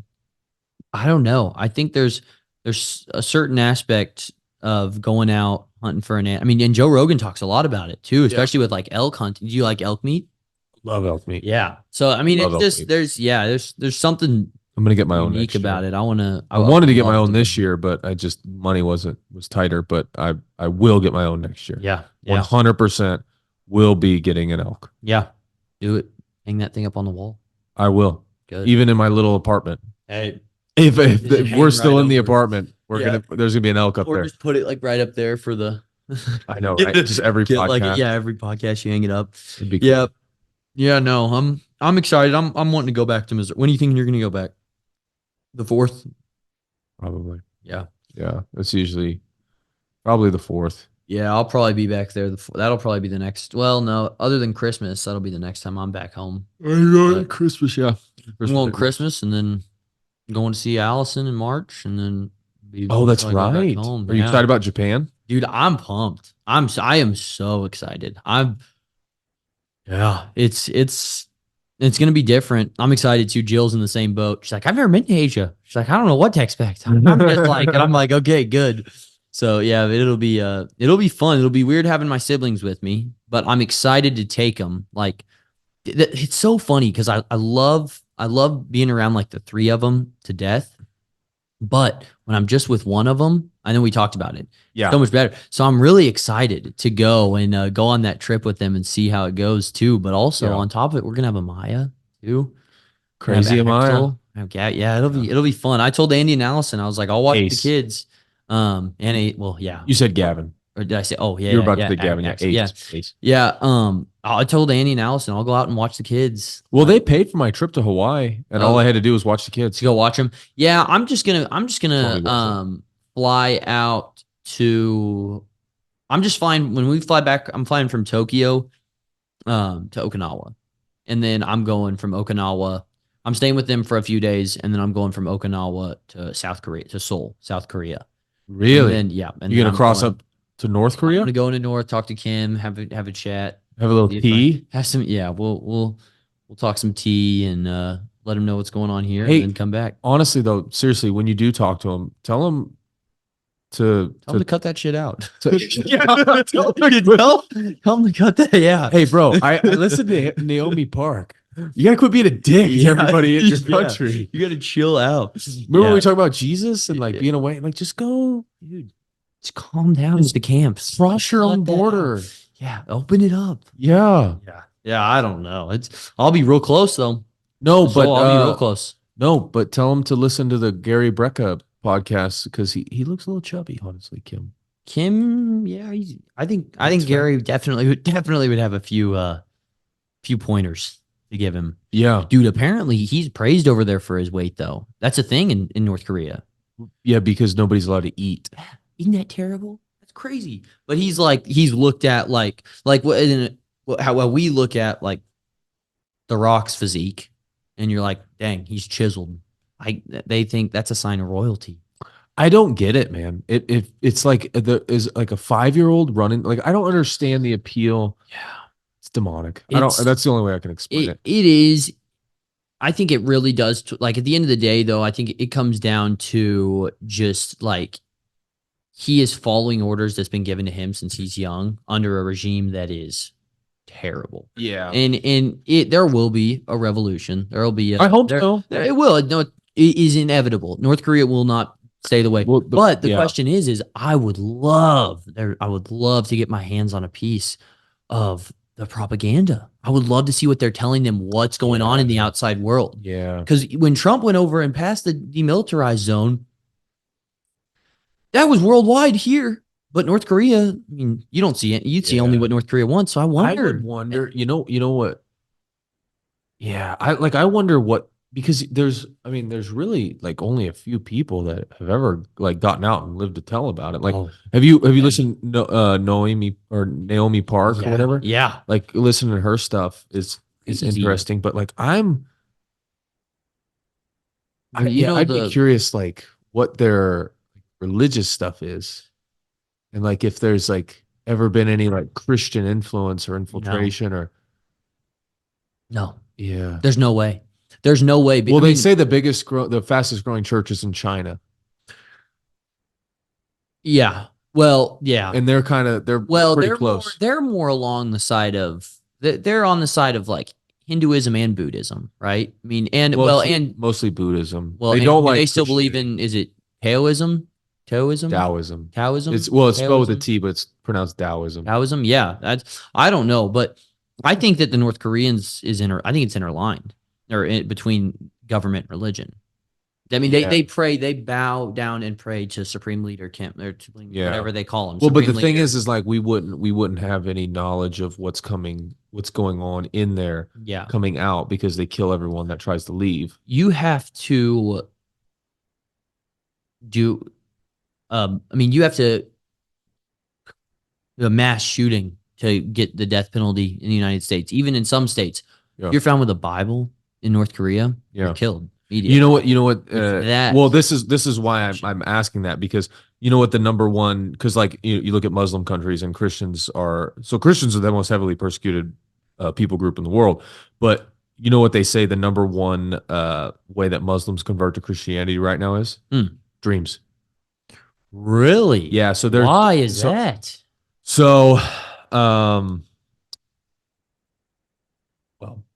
I don't know. I think there's a certain aspect of going out hunting for I mean, and Joe Rogan talks a lot about it too, especially with like elk hunting. Do you like elk meat? Love elk meat. Yeah. So I mean, Love elk it's just meat. there's something I'm gonna get my own unique next about year. it. I I wanted to get my love own this year, but I just money was tighter. But I will get my own next year. Yeah. 100% will be getting an elk. Yeah. Do it. Hang that thing up on the wall. I will. Good. Even in my little apartment. Hey, If hang we're still right in the over it. apartment, Yeah. there's gonna be an elk up or there. just put it like right up there for the. I know, right? Just every Get, podcast. like every podcast you hang it up. It'd be cool. Yeah, yeah. No, I'm excited. I'm wanting to go back to Missouri. When do you think you're gonna go back? The 4th. Probably. Yeah. Yeah. That's usually probably the 4th. Yeah, I'll probably be back there. That'll probably be the next. Well, no, other than Christmas, that'll be the next time I'm back home. But Christmas, yeah. I'm going Christmas and then going to see Allison in March and then. Oh, that's probably go back right. home. Are you Yeah. excited about Japan? Dude, I'm pumped. I am so excited. Yeah, it's gonna be different. I'm excited too. Jill's in the same boat. She's like, I've never been to Asia. She's like, I don't know what to expect. I'm just like, and I'm like, okay, good. So yeah, it'll be fun. It'll be weird having my siblings with me, but I'm excited to take them. Like, it's so funny because I love being around like the three of them to death. But when I'm just with one of them, I know we talked about it. Yeah. So much better. So I'm really excited to go and go on that trip with them and see how it goes too. But also on top of it, we're gonna have a Maya too. Crazy Amaya. Yeah, it'll be fun. I told Andy and Allison, I was like, I'll watch Ace. the kids. Well, yeah. You said Gavin. Or did I say? Oh, yeah. You were about yeah, to say Gavin. Yeah. Axel. Yeah. Ace. Yeah. I told Andy and Allison, I'll go out and watch the kids. Well, they paid for my trip to Hawaii, and all I had to do was watch the kids. To go watch them. Yeah, I'm just gonna Totally fly out to. I'm just flying when we fly back. I'm flying from Tokyo, to Okinawa, and then I'm going from Okinawa. I'm staying with them for a few days, and then I'm going from Okinawa to South Korea, to Seoul, South Korea. Really? And then, yeah. And You're then gonna cross up to North Korea? I'm gonna go into North, talk to Kim, have a chat, Have a little tea. have some. Yeah, we'll talk some tea and let them know what's going on here, Hey, and then come back. Honestly, though, seriously, when you do talk to them, tell them Tell them to cut that shit out. Yeah, tell them to cut that. Yeah. Hey, bro, I listened to Naomi Park. You gotta quit being a dick to everybody in your country. You gotta chill out. Remember when we talked about Jesus and like being away? Like, just go, dude. Just calm down. It's the camps. Cross your own Cut that border. out. Yeah, open it up. Yeah. Yeah. I don't know. I'll be real close though. No, So but I'll be real close. no, but tell him to listen to the Gary Brecka podcast because he looks a little chubby, honestly, Kim. Kim, yeah, I think Gary definitely would have a few pointers to give him. Yeah. Dude, apparently he's praised over there for his weight though. That's a thing in North Korea. Yeah, because nobody's allowed to eat. Isn't that terrible? That's crazy. But he's looked at like what how we look at like The Rock's physique, and you're like, dang, he's chiseled. They think that's a sign of royalty. I don't get it, man. It's like is like a 5-year-old running. Like I don't understand the appeal. Yeah. It's demonic. I don't. It's That's the only way I can explain it it. it is. I think it really does. Like at the end of the day, though, I think it comes down to just like he is following orders that's been given to him since he's young under a regime that is terrible. Yeah. And there will be a revolution. There will be I hope so. it will. No, it is inevitable. North Korea will not stay the way. Well, But the yeah. question is I would love to get my hands on a piece of the propaganda. I would love to see what they're telling them, what's going on in the outside world. Yeah. Because when Trump went over and passed the demilitarized zone, that was worldwide here. But North Korea, I mean, you don't see it. You'd see only what North Korea wants. So I wonder. I would wonder, you know what? Yeah, I wonder what, because there's really like only a few people that have ever like gotten out and lived to tell about it. Like, have you listened Naomi Park or whatever? Yeah. Like listening to her stuff is interesting, but like I'd be curious like what their religious stuff is, and like if there's like ever been any like Christian influence or infiltration or no. Yeah. There's no way. There's no way. Well, they say the fastest growing church is in China. Yeah. Well, yeah. And they're pretty close. They're more along the side of they're on the side of like Hinduism and Buddhism, right? I mean, and mostly Buddhism. Well, they don't like. They still believe in, is it Taoism? Taoism? Taoism. It's spelled with a T, but it's pronounced Taoism. Taoism, yeah. I don't know, but I think that the North Koreans I think it's interlined between government and religion. I mean, they pray, they bow down and pray to Supreme Leader Kim, or whatever they call him. Well, but the thing is like we wouldn't have any knowledge of what's going on in there, coming out, because they kill everyone that tries to leave. You have to do, you have to a mass shooting to get the death penalty in the United States. Even in some states, you're found with a Bible in North Korea, you're killed immediately. You know what? Well, this is why I'm asking that, because you know what the number one, because like you look at Muslim countries and Christians are the most heavily persecuted people group in the world, but you know what they say the number one way that Muslims convert to Christianity right now is dreams. Really? Yeah. So why is that? So, well,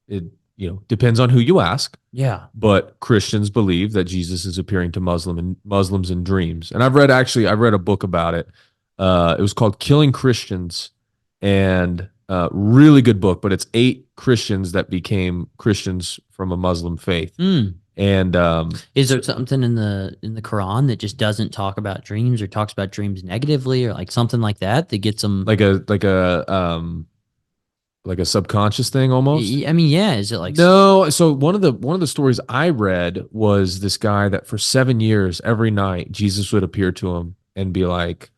it depends on who you ask. Yeah. But Christians believe that Jesus is appearing to Muslims in dreams. And I read a book about it. It was called Killing Christians, and really good book, but it's 8 Christians that became Christians from a Muslim faith. And is there something in the Quran that just doesn't talk about dreams, or talks about dreams negatively, or like something like that gets them like a subconscious thing almost? I mean, yeah. Is it like no? So one of the stories I read was this guy that for 7 years every night Jesus would appear to him and be like,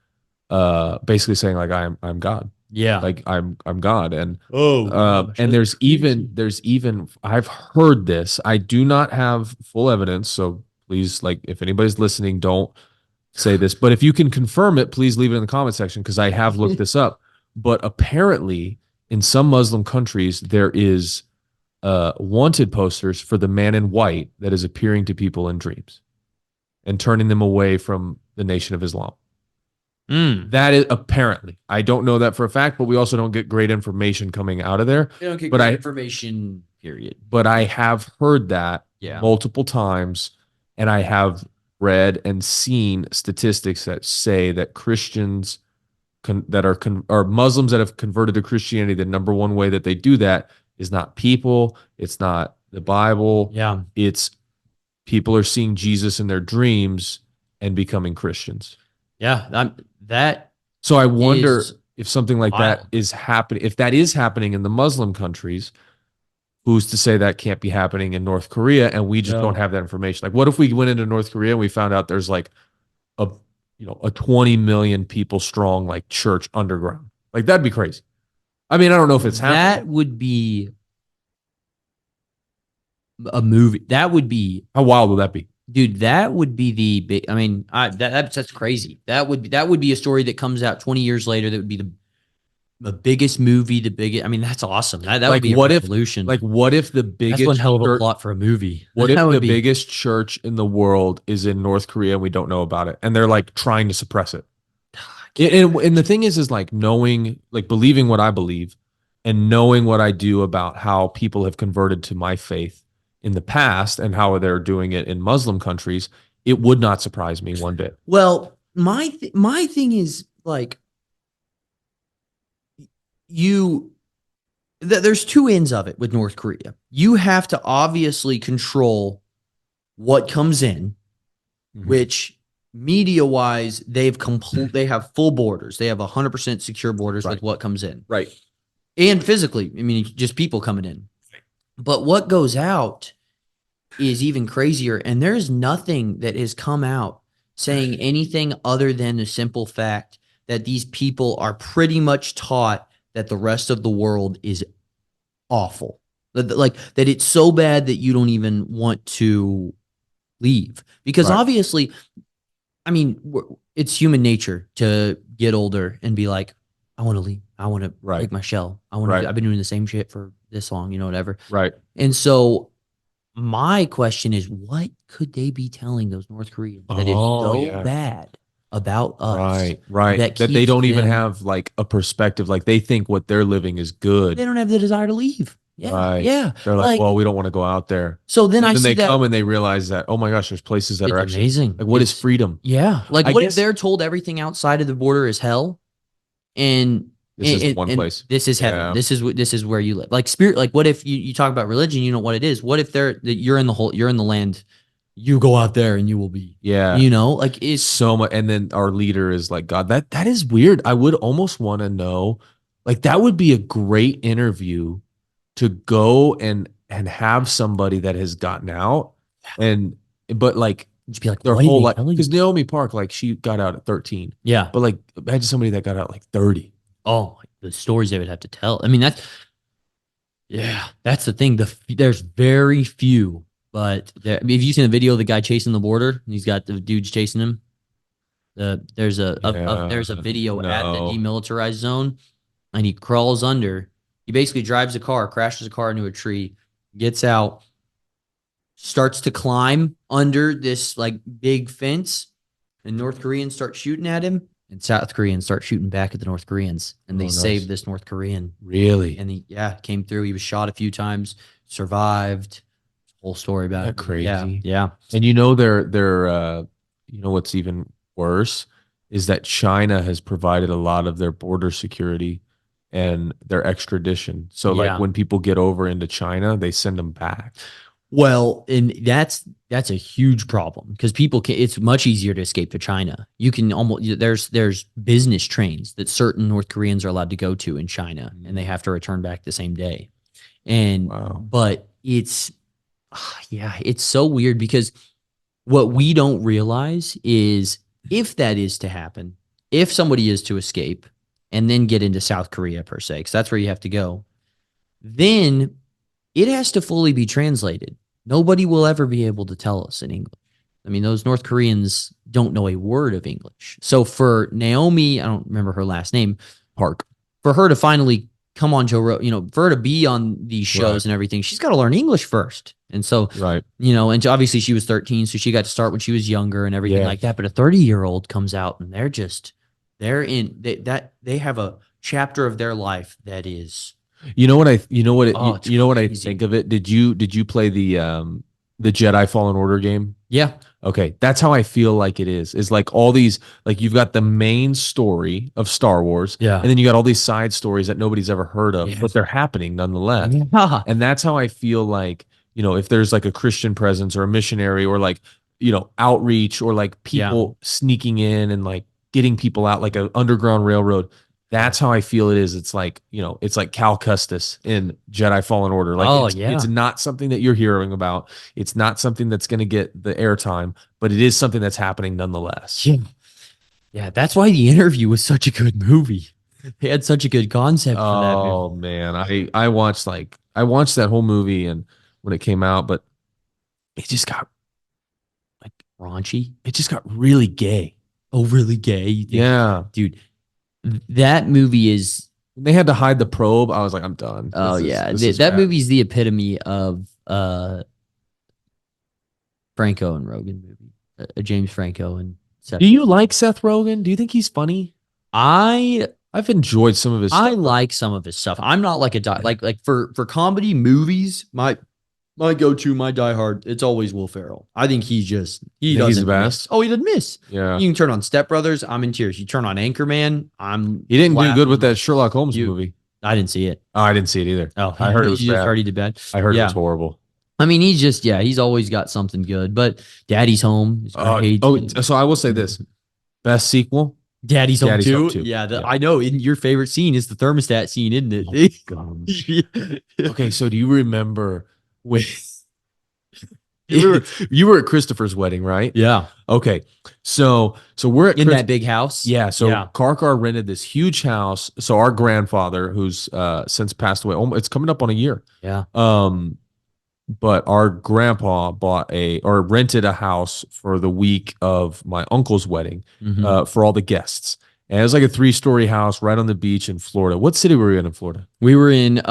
basically saying like I'm God. Yeah, like I'm God. And and there's even I've heard this. I do not have full evidence, so please, like, if anybody's listening, don't say this. But if you can confirm it, please leave it in the comment section, because I have looked this up. But apparently, in some Muslim countries, there is wanted posters for the man in white that is appearing to people in dreams and turning them away from the Nation of Islam. That is apparently. I don't know that for a fact, but we also don't get great information coming out of there. They don't get great information, period. But I have heard that multiple times, and I have read and seen statistics that say that Christians that are Muslims that have converted to Christianity, the number one way that they do that is not people, it's not the Bible. Yeah. It's people are seeing Jesus in their dreams and becoming Christians. Yeah. So I wonder if something like that is happening. If that is happening in the Muslim countries, who's to say that can't be happening in North Korea, and we just don't have that information? Like, what if we went into North Korea and we found out there's like a 20 million people strong like church underground? Like, that'd be crazy. I mean, I don't know if it's That happening. would be a movie. That would be, How wild would that be? dude. That would be the big. I mean, that's crazy. That would be a story that comes out 20 years later. That would be the biggest movie. The biggest. I mean, that's awesome. That would Like, be a what if, revolution. like, what if the That's biggest one hell of a church, plot for a movie. what That if would the be- biggest church in the world is in North Korea and we don't know about it, and they're like trying to suppress it? And the thing is like knowing, like believing what I believe and knowing what I do about how people have converted to my faith in the past and how they're doing it in Muslim countries, it would not surprise me one bit. Well, my thing is like there's two ends of it with North Korea. You have to obviously control what comes in, Mhm. which media wise they have full borders. They have 100% secure borders with Right. what comes in. Right. And physically, I mean, just people coming in. But what goes out is even crazier. And there's nothing that has come out saying anything other than the simple fact that these people are pretty much taught that the rest of the world is awful. Like that it's so bad that you don't even want to leave. Because Right. obviously, I mean, it's human nature to get older and be like, I want to leave. I want to Right. break my shell. I want Right. to. I've been doing the same shit for this long, whatever. Right. And so, my question is, what could they be telling those North Koreans that is Oh, so yeah. bad about us? Right. Right. that That they keeps don't even them- have like a perspective. Like they think what they're living is good. They don't have the desire to leave. Yeah, Right. yeah. They're like, well, we don't want to go out there. so then I Then see they that come and they realize that, oh my gosh, there's places that it's are actually amazing. like, what is It's- freedom? Yeah, like I what if guess- they're told everything outside of the border is hell, and This is one place. This is heaven. Yeah. This is where you live. Like spirit. Like what if you talk about religion? You know what it is. What if you're in the land, you go out there and you will be. Yeah. Like it's So much. And then our leader is like, God, that is weird. I would almost want to know, like, that would be a great interview to go and have somebody that has gotten out but like just be like their what did whole they life. tell you? Because Naomi Park, like she got out at 13, Yeah. but like imagine somebody that got out like 30. Oh, the stories they would have to tell. I mean, that's the thing. There's very few, but have you seen the video of the guy chasing the border? He's got the dudes chasing him. There's a video at the No. demilitarized zone, and he crawls under. He basically drives a car, crashes a car into a tree, gets out, starts to climb under this like big fence, and North Koreans start shooting at him, and South Koreans start shooting back at the North Koreans, and they Oh, nice. saved this North Korean. Really? And he came through. He was shot a few times, survived. Whole story about Isn't that it. crazy? Yeah. And they're what's even worse is that China has provided a lot of their border security and their extradition. So Yeah. like when people get over into China, they send them back. Well, and that's a huge problem because it's much easier to escape to China. You can there's business trains that certain North Koreans are allowed to go to in China, and they have to return back the same day. And Wow. but it's so weird because what we don't realize is if that is to happen, if somebody is to escape and then get into South Korea per se, because that's where you have to go, then it has to fully be translated. Nobody will ever be able to tell us in English. I mean, those North Koreans don't know a word of English. So for Naomi, I don't remember her last name, Park. for her to finally come on Joe Rogan, for her to be on these shows Right. and everything, she's got to learn English first. And so, Right. and obviously she was 13, so she got to start when she was younger and everything Yeah. like that. But a 30-year-old comes out and they have a chapter of their life that is You know what I it's crazy. think of it? Did you play the Jedi Fallen Order game? yeah. Okay, that's how I feel like it is like all these, like you've got the main story of Star Wars, Yeah. and then you got all these side stories that nobody's ever heard of, Yeah. but they're happening nonetheless. Yeah. And that's how I feel like, if there's like a Christian presence or a missionary or like, outreach or like people sneaking in and like getting people out like an underground railroad. That's how I feel it is. It's like, it's like Cal Kestis in Jedi Fallen Order. Like it's not something that you're hearing about. It's not something that's going to get the airtime, but it is something that's happening nonetheless. Yeah. Yeah, that's why The Interview was such a good movie. They had such a good concept for that movie. Oh man, I watched that whole movie and when it came out, but it just got Like raunchy, it just got really gay. overly gay. You think, Yeah. dude, that movie is. They had to hide the probe. I was like, I'm done. Oh This is- yeah, this is that bad. movie is the epitome of Franco and Rogan movie, James Franco and Seth. Do you like Seth Rogen? Do you think he's funny? I I've enjoyed some of his I stuff. like some of his stuff. I'm not like like for comedy movies. My go-to, my diehard, it's always Will Ferrell. I think he Think doesn't he's the miss. best? Oh, he doesn't miss. Yeah. You can turn on Step Brothers, I'm in tears. You turn on Anchorman, He didn't do good with laughing. that Sherlock Holmes You- movie. I didn't see it. Oh, I didn't see it either. Oh, I heard it was you just bad. heard he did bad. I heard it Yeah. was horrible. I mean, he's always got something good. But Daddy's Home is great. So I will say this. Best sequel? Daddy's Home Daddy's too. Home 2. Yeah, Yeah. I know. In your favorite scene is the thermostat scene, isn't it? Okay, so do you remember when you were at Christopher's wedding, right? Yeah, Okay. So we're at in that big house. Yeah, so Yeah. Karkar rented this huge house. So our grandfather, who's since passed away, it's coming up on a year. Yeah. But our grandpa rented a house for the week of my uncle's wedding Mhm. for all the guests. And it was like a 3-story house right on the beach in Florida. What city were you in Florida? We were in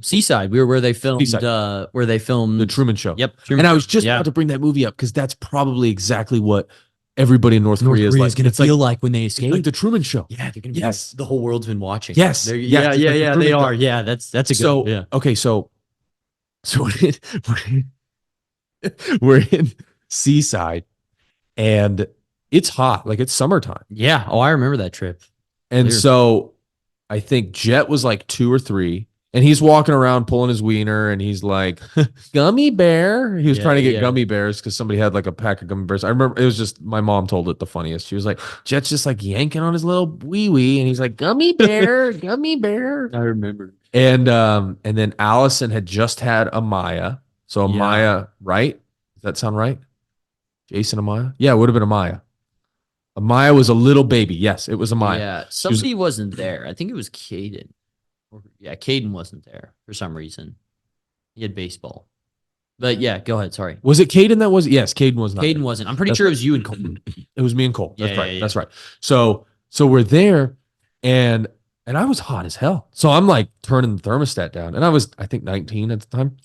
Seaside. We were where they filmed Seaside. the The Truman Show. Yep. And I was just Yeah. about to bring that movie up because that's probably exactly what everybody in North Korea is like. gonna It's feel like when they it's escape. like the Truman Show. Yeah, they're gonna Yes. the whole world's been watching. Yes. They're- Yes, yeah, just yeah, like the yeah. Truman They Show. are. Yeah, that's a good. So yeah. okay, so we're in Seaside, and it's hot, like it's summertime, Yeah. Oh, I remember that trip. and Clear. so I think Jet was like 2 or 3, and he's walking around pulling his wiener, and he's like, "Gummy bear." He was Yeah, trying to get yeah. gummy bears because somebody had like a pack of gummy bears. I remember it was just my mom told it the funniest. She was like, "Jet's just like yanking on his little wee wee," and he's like, "Gummy bear, gummy bear." I remember. And then Allison had just had Amaya. So Yeah. Amaya, right? Does that sound right? Jason Amaya? Yeah, it would have been Amaya. Amaya was a little baby. Yes, it was Amaya. Yeah, somebody wasn't there. I think it was Caden. Yeah, Caden wasn't there for some reason. He had baseball. But yeah, go ahead. Sorry. Was it Caden that was? Yes, Caden was not. Caden there. wasn't. I'm pretty That's sure it was you and Cole. It was me and Cole. That's Yeah, right. yeah, That's right. So we're there, and I was hot as hell. So I'm like turning the thermostat down, and I think 19 at the time,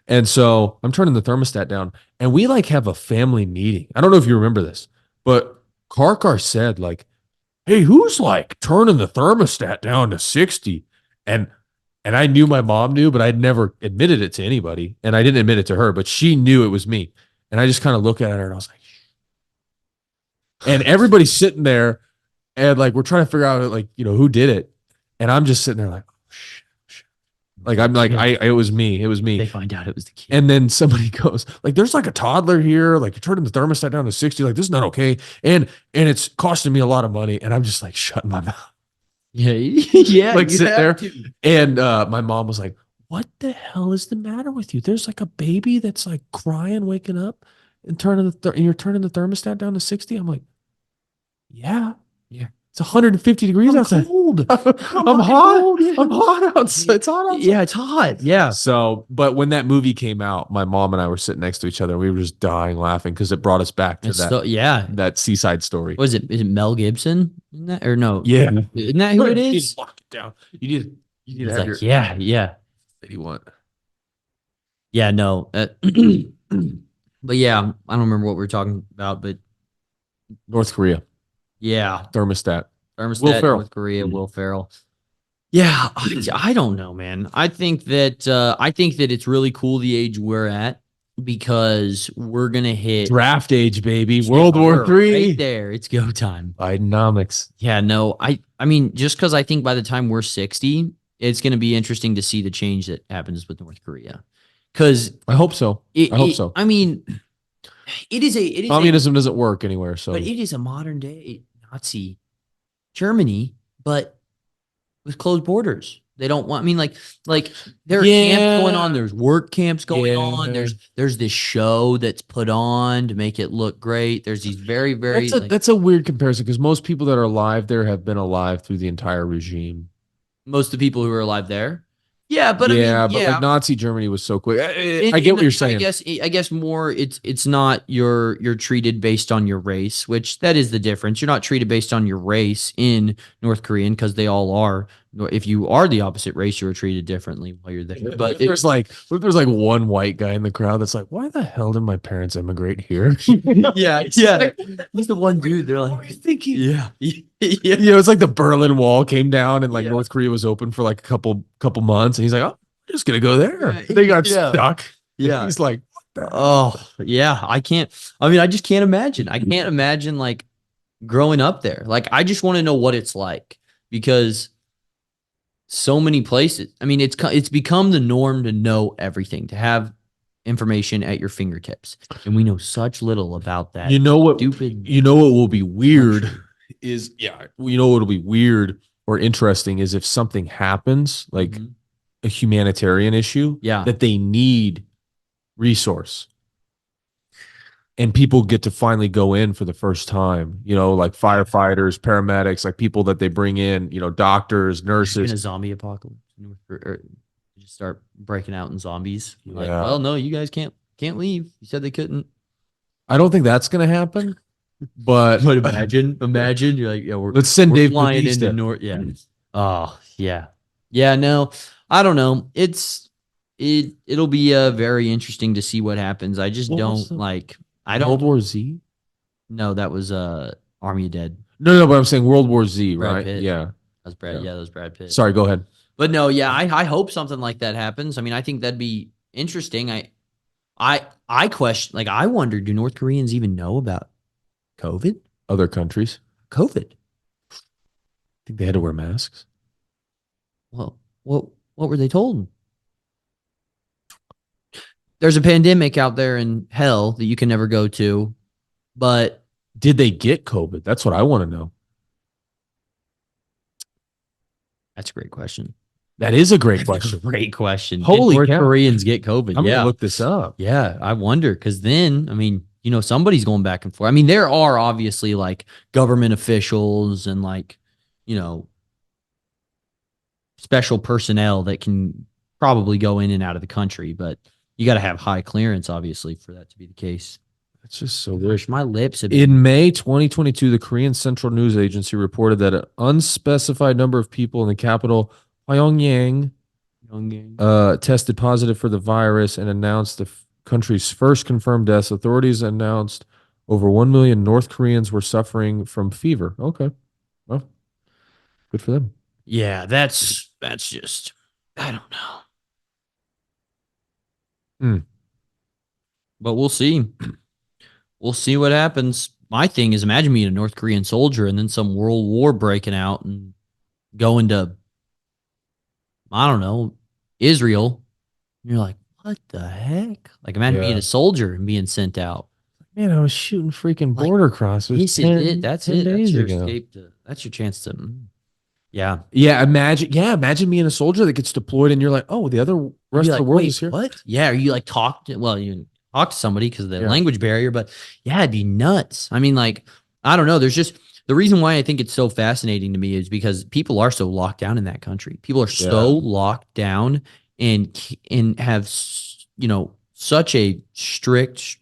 and so I'm turning the thermostat down, and we like have a family meeting. I don't know if you remember this, but Karkar said like, "Hey, who's like turning the thermostat down to 60?" And I knew my mom knew, but I'd never admitted it to anybody, and I didn't admit it to her, but she knew it was me, and I just kind of look at her, and I was like, and everybody's sitting there. And like we're trying to figure out like who did it, and I'm just sitting there like, oh, shit. Like I'm like it was me, They find out it was the kid. and then somebody goes like, "There's like a toddler here, like you're turning the thermostat down to 60, like this is not okay, and it's costing me a lot of money," and I'm just like shutting my mouth, Yeah, yeah. like you sit have there, to. and my mom was like, "What the hell is the matter with you? There's like a baby that's like crying, waking up, and and you're turning the thermostat down to 60." I'm like, "Yeah." Yeah. It's 150 degrees outside. Cold. I'm hot. I'm hot outside. It's hot outside. Yeah, it's hot. Yeah. So, but when that movie came out, my mom and I were sitting next to each other. We were just dying laughing because it brought us back to It's so, yeah. that Seaside story. What is it? Is it Mel Gibson? Isn't that or no? Yeah. Isn't that who it You need is? to lock it down. You need to It's have like, your yeah. that you want. Yeah, no. But yeah, I don't remember what we were talking about, but North Korea yeah. thermostat. Thermostat, Will Ferrell. North Korea, Mhm. Will Ferrell. Yeah, I don't know, man. I think that it's really cool the age we're at because we're gonna hit Draft age, baby. World War We're III. right there. It's go time. Bidenomics. Yeah, no, I mean, just because I think by the time we're 60, it's gonna be interesting to see the change that happens with North Korea. Because I hope so. I hope so. I mean, it is Communism doesn't work anywhere. So but it is a modern day Nazi Germany, but with closed borders. They don't want. I mean, like there are camps going on. There's work camps going on. There's this show that's put on to make it look great. There's these very that's a weird comparison because most people that are alive there have been alive through the entire regime. Most of the people who are alive there. Yeah, but I mean, but like yeah. Nazi Germany was so quick. In- I get in what you're the- saying. I guess more it's not you're treated based on your race, which that is the difference. You're not treated based on your race in North Korean because they all are. If you are the opposite race, you're treated differently while you're there. But there's like, what if there's like one white guy in the crowd that's like, why the hell did my parents immigrate here? yeah. He's the one dude. They're like, thinking. yeah. It's like the Berlin Wall came down and like North Korea was open for like a couple months, and he's like, oh, I'm just gonna go there. Yeah. They got Yeah. stuck. Yeah. He's like, what the Oh, yeah. I can't. I mean, I just can't imagine. I can't imagine like growing up there. Like, I just want to know what it's like because so many places. I mean, it's become the norm to know everything, to have information at your fingertips, and we know such little about that. You know what? Stupid. You know what will be weird country. is You know what'll be weird or interesting is if something happens like Mhm. a humanitarian issue, Yeah. that they need resource, and people get to finally go in for the first time. Like firefighters, paramedics, like people that they bring in. Doctors, In nurses. a zombie apocalypse, or just start breaking out in zombies. Like, Yeah. well, no, you guys can't leave. You said they couldn't. I don't think that's gonna happen, but But imagine you're like, yeah, let's send we're Dave flying Bautista. into North. Yeah. Oh, yeah. Yeah, no. I don't know. It'll be very interesting to see what happens. I just What don't was the- like World War Z. no, that was Army of Dead. No, but I'm saying World War Z, Brad right? Pitt. Yeah. That was Brad. Yeah. Yeah, that was Brad Pitt. Sorry, go ahead. But no, yeah, I hope something like that happens. I mean, I think that'd be interesting. I question, like, I wonder, do North Koreans even know about COVID? Other countries, COVID. I think they had to wear masks. Well, what were they told? There's a pandemic out there in hell that you can never go to, but Did they get COVID? That's what I want to know. that's a great question. That is a great That's a question. great question. Holy Did North cow. Koreans get COVID? I'm Yeah. gonna look this up. Yeah, I wonder because then, I mean, somebody's going back and forth. I mean, there are obviously like government officials and like, special personnel that can probably go in and out of the country, but you got to have high clearance, obviously, for that to be the case. It's just so weird. Gosh, my lips have been. In May 2022, the Korean Central News Agency reported that an unspecified number of people in the capital, Pyongyang, tested positive for the virus and announced the country's first confirmed deaths. Authorities announced over 1 million North Koreans were suffering from fever. Okay. Well, good for them. Yeah, that's just, I don't know. But we'll see. We'll see what happens. My thing is, imagine being a North Korean soldier and then some world war breaking out and going to, I don't know, Israel. And you're like, what the heck? Like, imagine being a soldier and being sent out. Man, I was shooting freaking Like, border crossers. This is it. That's 10 it. That's days your ago. escape. That's your chance to. Yeah. Yeah, imagine being a soldier that gets deployed and you're like, oh, the other rest You're of the like, world wait, is here. what? Yeah. Are you like you talk to somebody because of the Yeah. language barrier, but yeah, it'd be nuts. I mean, like, I don't know. There's just the reason why I think it's so fascinating to me is because people are so locked down in that country. People are so locked down and have, such a strict,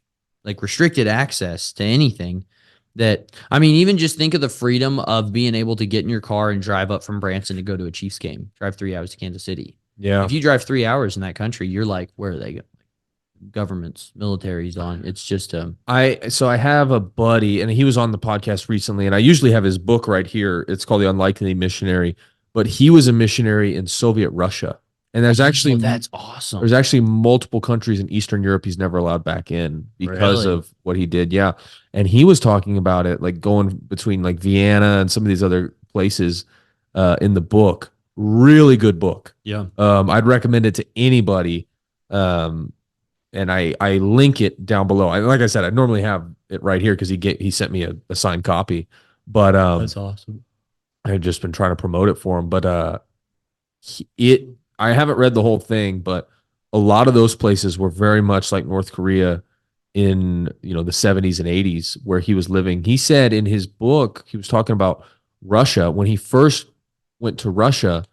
like restricted access to anything that, I mean, even just think of the freedom of being able to get in your car and drive up from Branson to go to a Chiefs game, drive 3 hours to Kansas City. Yeah. If you drive 3 hours in that country, you're like, where are they going? Governments, military's on. It's just I have a buddy and he was on the podcast recently, and I usually have his book right here. It's called The Unlikely Missionary, but he was a missionary in Soviet Russia. And there's actually that's awesome. There's actually multiple countries in Eastern Europe he's never allowed back in because Really? of what he did. Yeah. And he was talking about it, like going between like Vienna and some of these other places in the book. Really good book. Yeah. I'd recommend it to anybody. And I link it down below. Like I said, I normally have it right here because he sent me a signed copy. But That's awesome. I've just been trying to promote it for him. But I haven't read the whole thing, but a lot of those places were very much like North Korea in the 70s and 80s where he was living. He said in his book, he was talking about Russia. When he first went to Russia,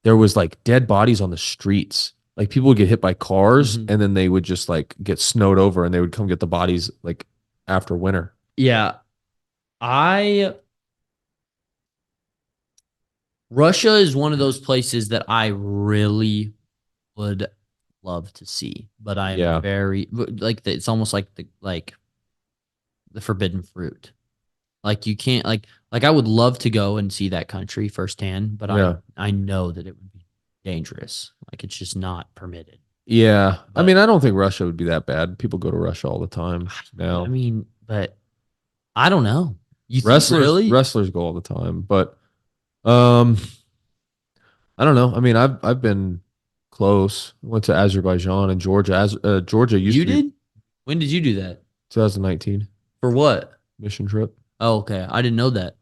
there was like dead bodies on the streets. Like people would get hit by cars Mhm. and then they would just like get snowed over and they would come get the bodies like after winter. Yeah. I Russia is one of those places that I really would love to see, but I am Yeah. very like it's almost like the forbidden fruit. Like you can't like I would love to go and see that country firsthand, but Yeah. I know that it would be dangerous. Like it's just not permitted. Yeah. I But mean, I don't think Russia would be that bad. People go to Russia all the time now. I mean, but I don't know. You think Wrestlers really? wrestlers go all the time, but um I don't know. I mean, I've been close. Went to Azerbaijan and Georgia. Georgia used You to be did? When did you do that? 2019 For what? mission trip. Oh, okay. I didn't know that.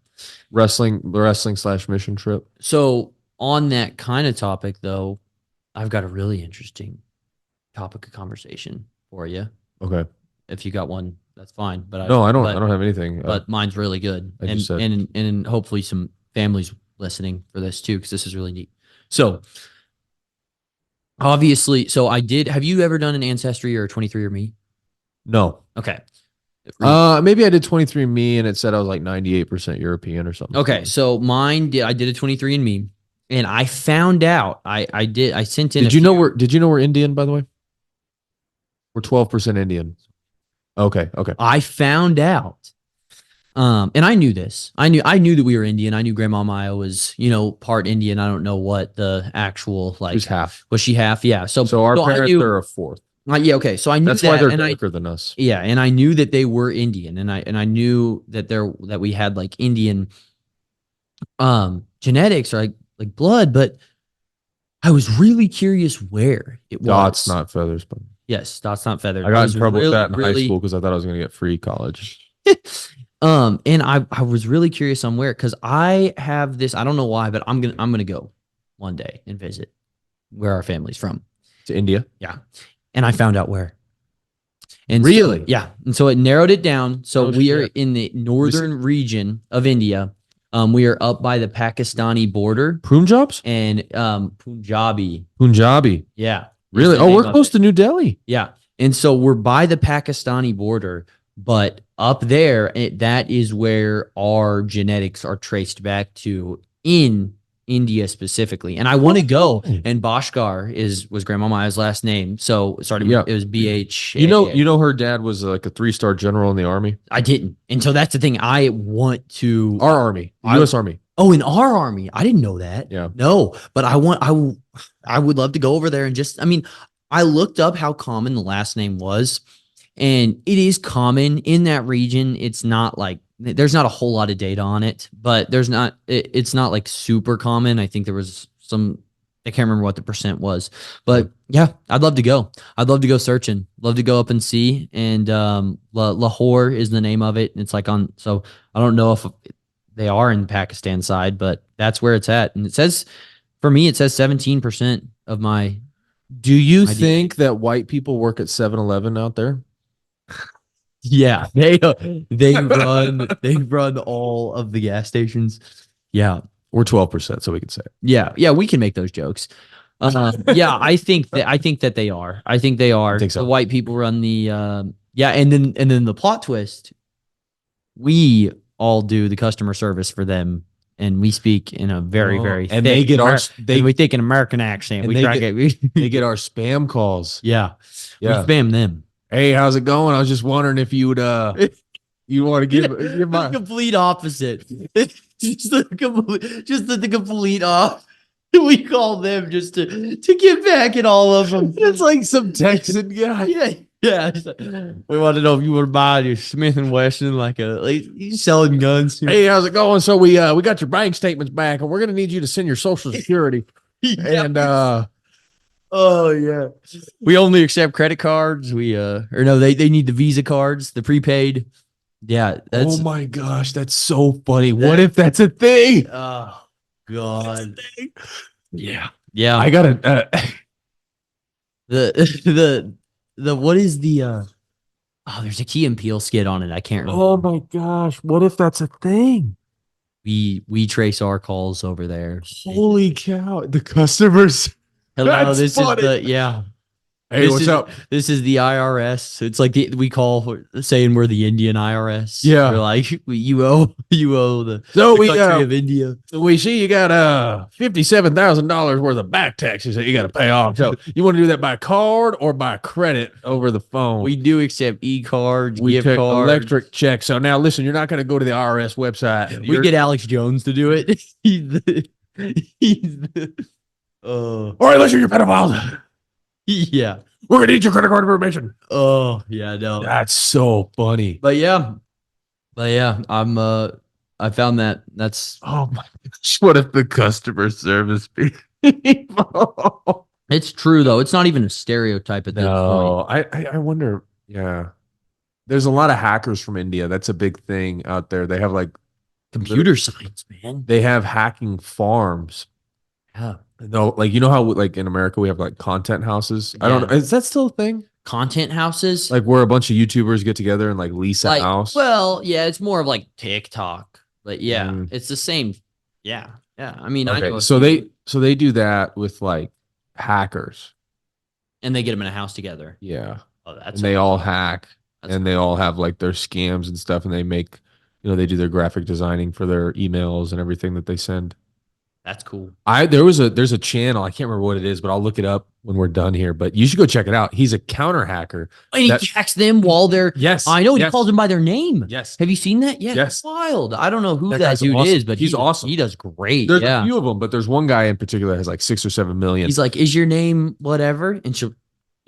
Wrestling / mission trip. So on that kind of topic though, I've got a really interesting topic of conversation for you. Okay. If you got one, that's fine. But No, I don't. but, I don't have anything. but mine's really good, I and just said- and hopefully some families listening for this too, because this is really neat. So obviously, so I did. Have you ever done an ancestry or a 23andMe? no. Okay. Maybe I did 23andMe and it said I was like 98% European or something. Okay, so mine did. I did a 23andMe, and I found out. I sent in. Did you know we're Indian, by the way? We're 12% Indian. Okay. Okay. I found out. And I knew this. I knew that we were Indian. I knew Grandma Maya was, part Indian. I don't know what the actual like. Who's half? Was she half? Yeah. So our I parents knew, are a fourth. yeah. Okay. So I knew That's that, why they're and darker than us. yeah, and I knew that they were Indian, and I knew that we had like Indian, genetics or like blood, but I was really curious where it was. Dots, not feathers. But Yes, dots not feathered. I got was in trouble with really, that in high really- school because I thought I was going to get free college. And I was really curious on where, because I have this, I don't know why, but I'm gonna go one day and visit where our family's from. To India. Yeah. And I found out where. And Really? Yeah. And so it narrowed it down. So Oh, we are shit. in the northern region of India. We are up by the Pakistani border Punjabs? and Punjabi. Punjabi. Yeah. Really? is the Oh, name we're of close it. to New Delhi. Yeah. And so we're by the Pakistani border, but up there, that is where our genetics are traced back to in India specifically. And I want to go. And Bhaskar was Grandma Maya's last name. So it started. Yeah. It was BH. You know, her dad was like a 3-star general in the army. I didn't. And so that's the thing. I want to. Our army, I- U.S. Army. Oh, in our army. I didn't know that. Yeah. No, but I would love to go over there and just, I looked up how common the last name was, and it is common in that region. It's not like, there's not a whole lot of data on it, but it's not like super common. I think there was I can't remember what the percent was, but yeah, I'd love to go. I'd love to go searching, love to go up and see. And, Lahore is the name of it. And it's like so I don't know if they are in the Pakistan side, but that's where it's at. And it says, for me, it says 17% of my. Do you I did. think that white people work at 7-Eleven out there? Yeah, they run all of the gas stations. Yeah, We're 12%, so we can say it. yeah, we can make those jokes. Yeah, I think that they are. I think they are. I think so. The white people run the yeah, and then the plot twist. We all do the customer service for them, and we speak in a very, very and they get we take an American accent. and We they try get- to get they get our spam calls. yeah, Yeah. we spam them. Hey, how's it going? I was just wondering if you would you want to give The my complete opposite. just the complete off. We call them just to get back at all of them. It's like some Texan guy. Yeah. It's like, we want to know if you want to buy your Smith and Wesson, like he's selling guns. Hey, how's it going? So we got your bank statements back, and we're gonna need you to send your social security. Yeah. And Oh yeah. We only accept credit cards. They need the Visa cards, the prepaid. Yeah, that's oh my gosh, that's so funny. What if that's a thing? oh god. Yeah, Yeah. I gotta. The what is the there's a Key and Peele skit on it. I can't remember. Oh my gosh, what if that's a thing? We trace our calls over there. Holy cow! The customers. Hello, That's this funny. is the yeah. Hey, this what's is, up? This is the IRS. It's like we call saying we're the Indian IRS. Yeah. We're like you owe the, So the we country of India. we see you got $57,000 worth of back taxes that you got to pay off. So you want to do that by card or by credit over the phone? We do accept e-cards, We gift take cards, electric checks. So now listen, you're not going to go to the IRS website. We You're- get Alex Jones to do it. He's the all right, listen, you're pedophiles. yeah. We're gonna need your credit card information. Oh yeah, no. That's so funny. But yeah, I'm I found that's Oh my gosh, what if the customer service people? it's true though. It's not even a stereotype at this point. No, I wonder. Yeah, there's a lot of hackers from India. That's a big thing out there. They have like Computer science, man. they have hacking farms. Yeah. No, like you know how like in America we have like content houses. I don't know. Yeah. Is that still a thing? Content houses? Like where a bunch of YouTubers get together and like lease a Like, house. well, yeah, it's more of like TikTok. But yeah, Mm. it's the same. Yeah. Yeah. I mean, I know Okay, a so few, they do that with like hackers. and they get them in a house together. Yeah. Oh, that's And they all awesome. hack That's and they all have like their scams and stuff and they make they do their graphic designing for their emails and everything that they send. That's cool. There's a channel, I can't remember what it is, but I'll look it up when we're done here. But you should go check it out. He's a counter hacker. And he That- hacks them while they're Yes. I know he yes, calls them by their name. Yes. Have you seen that? Yeah, Yes. it's wild. I don't know who That that, guy's dude awesome. is, but He's awesome. He does great. There's yeah. a few of them, but there's one guy in particular that has like 6 or 7 million. He's like, "Is your name whatever?" And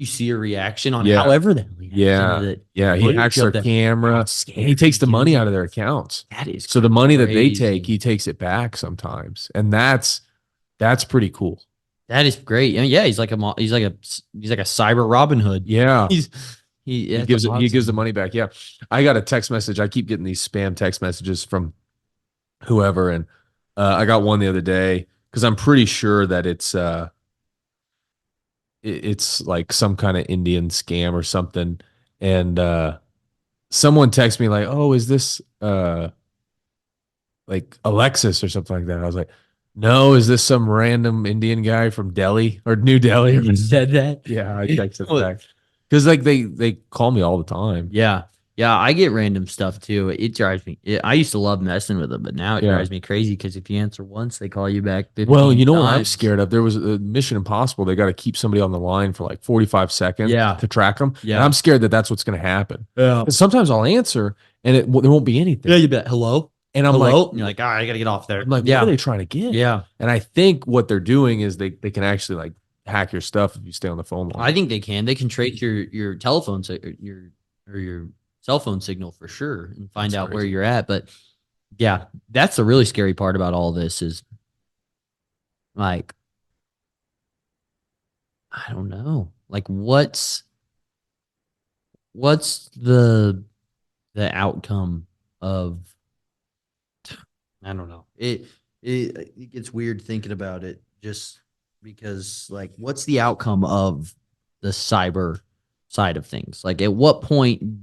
you see a reaction on Yeah. however the hell he hacks Yeah. into it. Yeah, he footage hacks of their the- camera. That's And he takes the scary, money dude. out of their accounts. That is So the money that they crazy. take, he takes it back sometimes. And that's pretty cool. That is great. And yeah, he's like a cyber Robin Hood. Yeah. He He gives the money back. Yeah. I got a text message. I keep getting these spam text messages from whoever. And I got one the other day because I'm pretty sure that it's like some kind of Indian scam or something. And someone texted me like, "Oh, is this like Alexis or something like that?" I was like, "No, is this some random Indian guy from Delhi or New Delhi?" You said that? Yeah, I texted back because like they call me all the time. Yeah. Yeah, I get random stuff too. It drives me. I used to love messing with them, but now it Yeah. drives me crazy because if you answer once, they call you back 15 Well, you know what I'm times. scared of? There was a Mission Impossible. They got to keep somebody on the line for like 45 seconds Yeah. to track them. Yeah. And I'm scared that that's what's going to happen. Yeah. 'Cause sometimes I'll answer and there won't be anything. Yeah, you bet. Hello? And I'm Hello? like, And you're like, all right, I got to get off there. what yeah. are they trying to get? Yeah. And I think what they're doing is they can actually like hack your stuff if you stay on the phone long. I think they can. They can trace your telephone, your cell phone signal for sure and find That's out where crazy. you're at. But yeah, that's the really scary part about all this is like, I don't know. Like what's the outcome of I don't know. It gets weird thinking about it just because like what's the outcome of the cyber side of things? Like at what point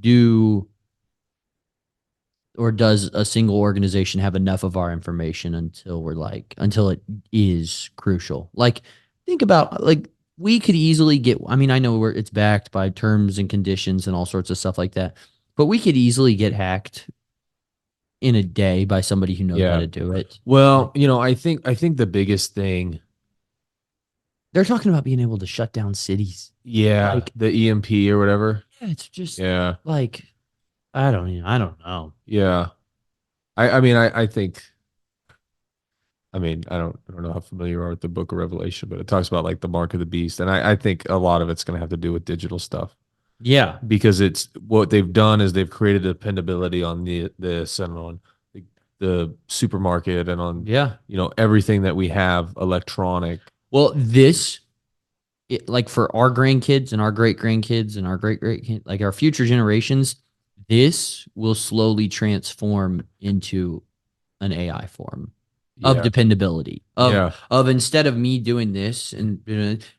does a single organization have enough of our information until it is crucial? Like think about like we could easily get I mean I know it's backed by terms and conditions and all sorts of stuff like that. But we could easily get hacked in a day by somebody who knows how to do it. Well, I think the biggest thing, They're talking about being able to shut down cities. like the EMP or whatever. Yeah, it's just Yeah. like I don't know. Yeah. I mean, I think, I mean, I don't know how familiar you are with the book of Revelation, but it talks about like the mark of the beast. And I think a lot of it's going to have to do with digital stuff Yeah. because it's what they've done is they've created dependability on this and on the supermarket and on, Yeah. everything that we have electronic. Well, like for our grandkids and our great grandkids and our great like our future generations, this will slowly transform into an AI form of Yeah. dependability. Yeah. Of instead of me doing this and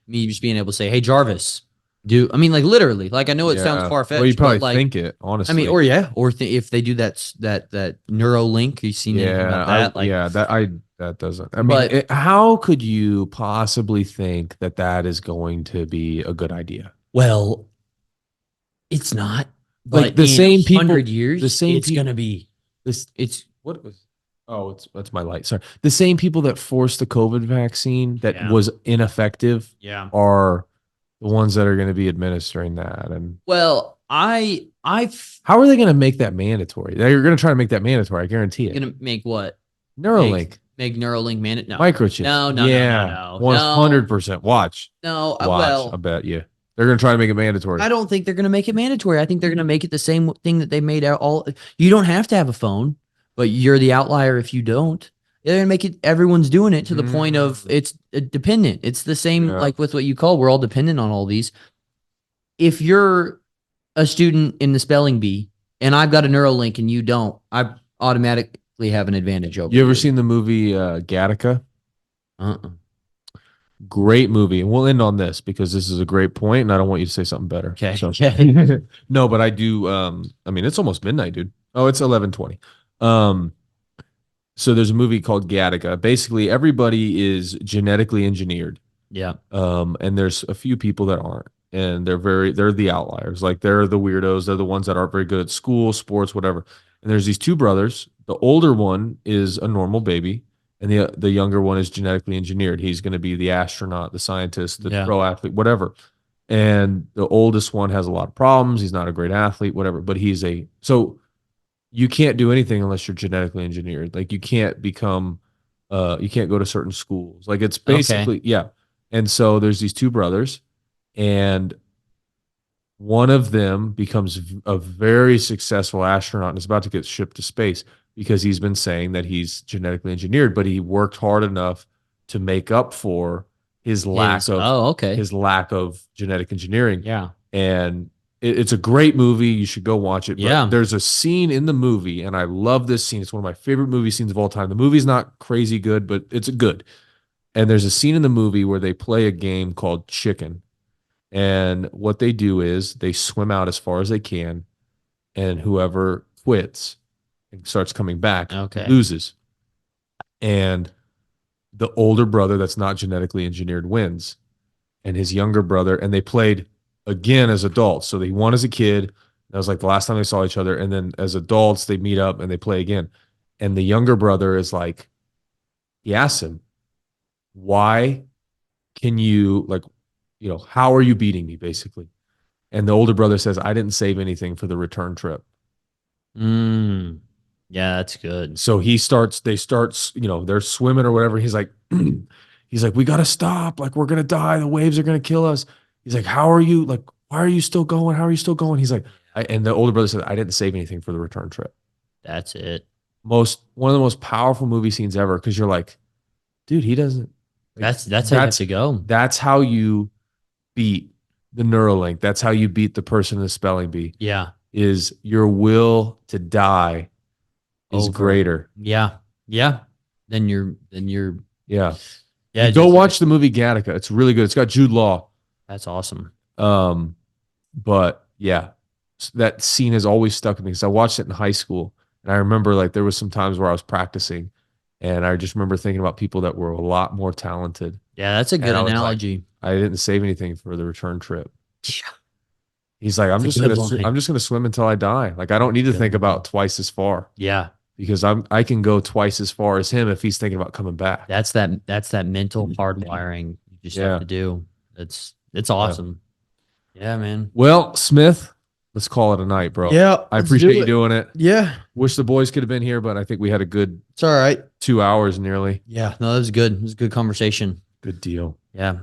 me just being able to say, "Hey Jarvis, do. I mean, like literally. Like I know it sounds Yeah. far fetched, Well, you probably but like think it, I mean, honestly. or yeah, or if they do that Neuralink, you seen anything about that? Like, That doesn't. I mean, but how could you possibly think that that is going to be a good idea? well, it's not. Like But the in same people, 100 years, the same it's people, gonna be. this, It's what was, oh, that's my light. Sorry. The same people that forced the COVID vaccine that Yeah. was ineffective yeah. are the ones that are going to be administering that. And Well, I've how are they going to make that mandatory? They're going to try to make that mandatory. I guarantee it. gonna make what Neuralink, make Neuralink man. No, microchips. no, Yeah, no, 100%. Watch, no. watch. I Well, bet you they're going to try to make it mandatory. I don't think they're gonna make it mandatory. I think they're gonna make it the same thing that they made out all. You don't have to have a phone, but you're the outlier if you don't. They're gonna make it. Everyone's doing it to the point of it's dependent. It's the same Yeah. like with what you call. We're all dependent on all these. If you're a student in the spelling bee and I've got a Neuralink and you don't, I automatically have an advantage over You ever seen the movie Gattaca? Uh-uh. Great movie. And we'll end on this because this is a great point, and I don't want you to say something better. Okay. So, Okay. no, but I do. I mean, it's almost midnight, dude. Oh, it's 11:20. So there's a movie called Gattaca. Basically, everybody is genetically engineered. Yeah. And there's a few people that aren't, and they're the outliers. Like they're the weirdos. They're the ones that aren't very good at school, sports, whatever. And there's these two brothers. The older one is a normal baby, and the younger one is genetically engineered. He's going to be the astronaut, the scientist, the pro athlete, whatever. And the oldest one has a lot of problems. He's not a great athlete, whatever. But so you can't do anything unless you're genetically engineered. Like you can't you can't go to certain schools. Like it's basically yeah. And so there's these two brothers, and one of them becomes a very successful astronaut and is about to get shipped to space because he's been saying that he's genetically engineered, but he worked hard enough to make up for his lack of genetic engineering. Yeah. And it's a great movie. You should go watch it. But Yeah. there's a scene in the movie, and I love this scene. It's one of my favorite movie scenes of all time. The movie's not crazy good, but it's good. And there's a scene in the movie where they play a game called Chicken. And what they do is they swim out as far as they can, and whoever quits and starts coming back loses. And the older brother that's not genetically engineered wins. And his younger brother, and they played again as adults. So they won as a kid. That was like the last time they saw each other. And then as adults, they meet up and they play again. And the younger brother is like, he asks him, why can you, like, how are you beating me, basically? And the older brother says, I didn't save anything for the return trip. Yeah, that's good. So they start, they're swimming or whatever. He's like, we got to stop. Like, we're going to die. The waves are going to kill us. He's like, how are you? Like, why are you still going? How are you still going? He's like, and the older brother said, I didn't save anything for the return trip. That's it. One of the most powerful movie scenes ever. Cause you're like, dude, he doesn't. Like, That's how you have to go. That's how you beat the Neuralink. That's how you beat the person in the spelling bee. Yeah. Is your will to die is greater. Yeah. Yeah. Then you're yeah. Yeah. Go watch the movie Gattaca. It's really good. It's got Jude Law. That's awesome. But yeah, that scene has always stuck with me because I watched it in high school, and I remember like there was some times where I was practicing, and I just remember thinking about people that were a lot more talented. Yeah, that's a good analogy. Like, I didn't save anything for the return trip. Yeah. He's like, I'm just gonna swim until I die. Like I don't need to think about twice as far. Yeah. Because I can go twice as far as him if he's thinking about coming back. That's that mental hardwiring you just have to do. It's awesome. Yeah, man. Well, Smith, let's call it a night, bro. Yeah. I appreciate you doing it. Yeah. Wish the boys could have been here, but I think we had a good It's all right. 2 hours nearly. Yeah. No, that was good. It was a good conversation. Good deal. Yeah.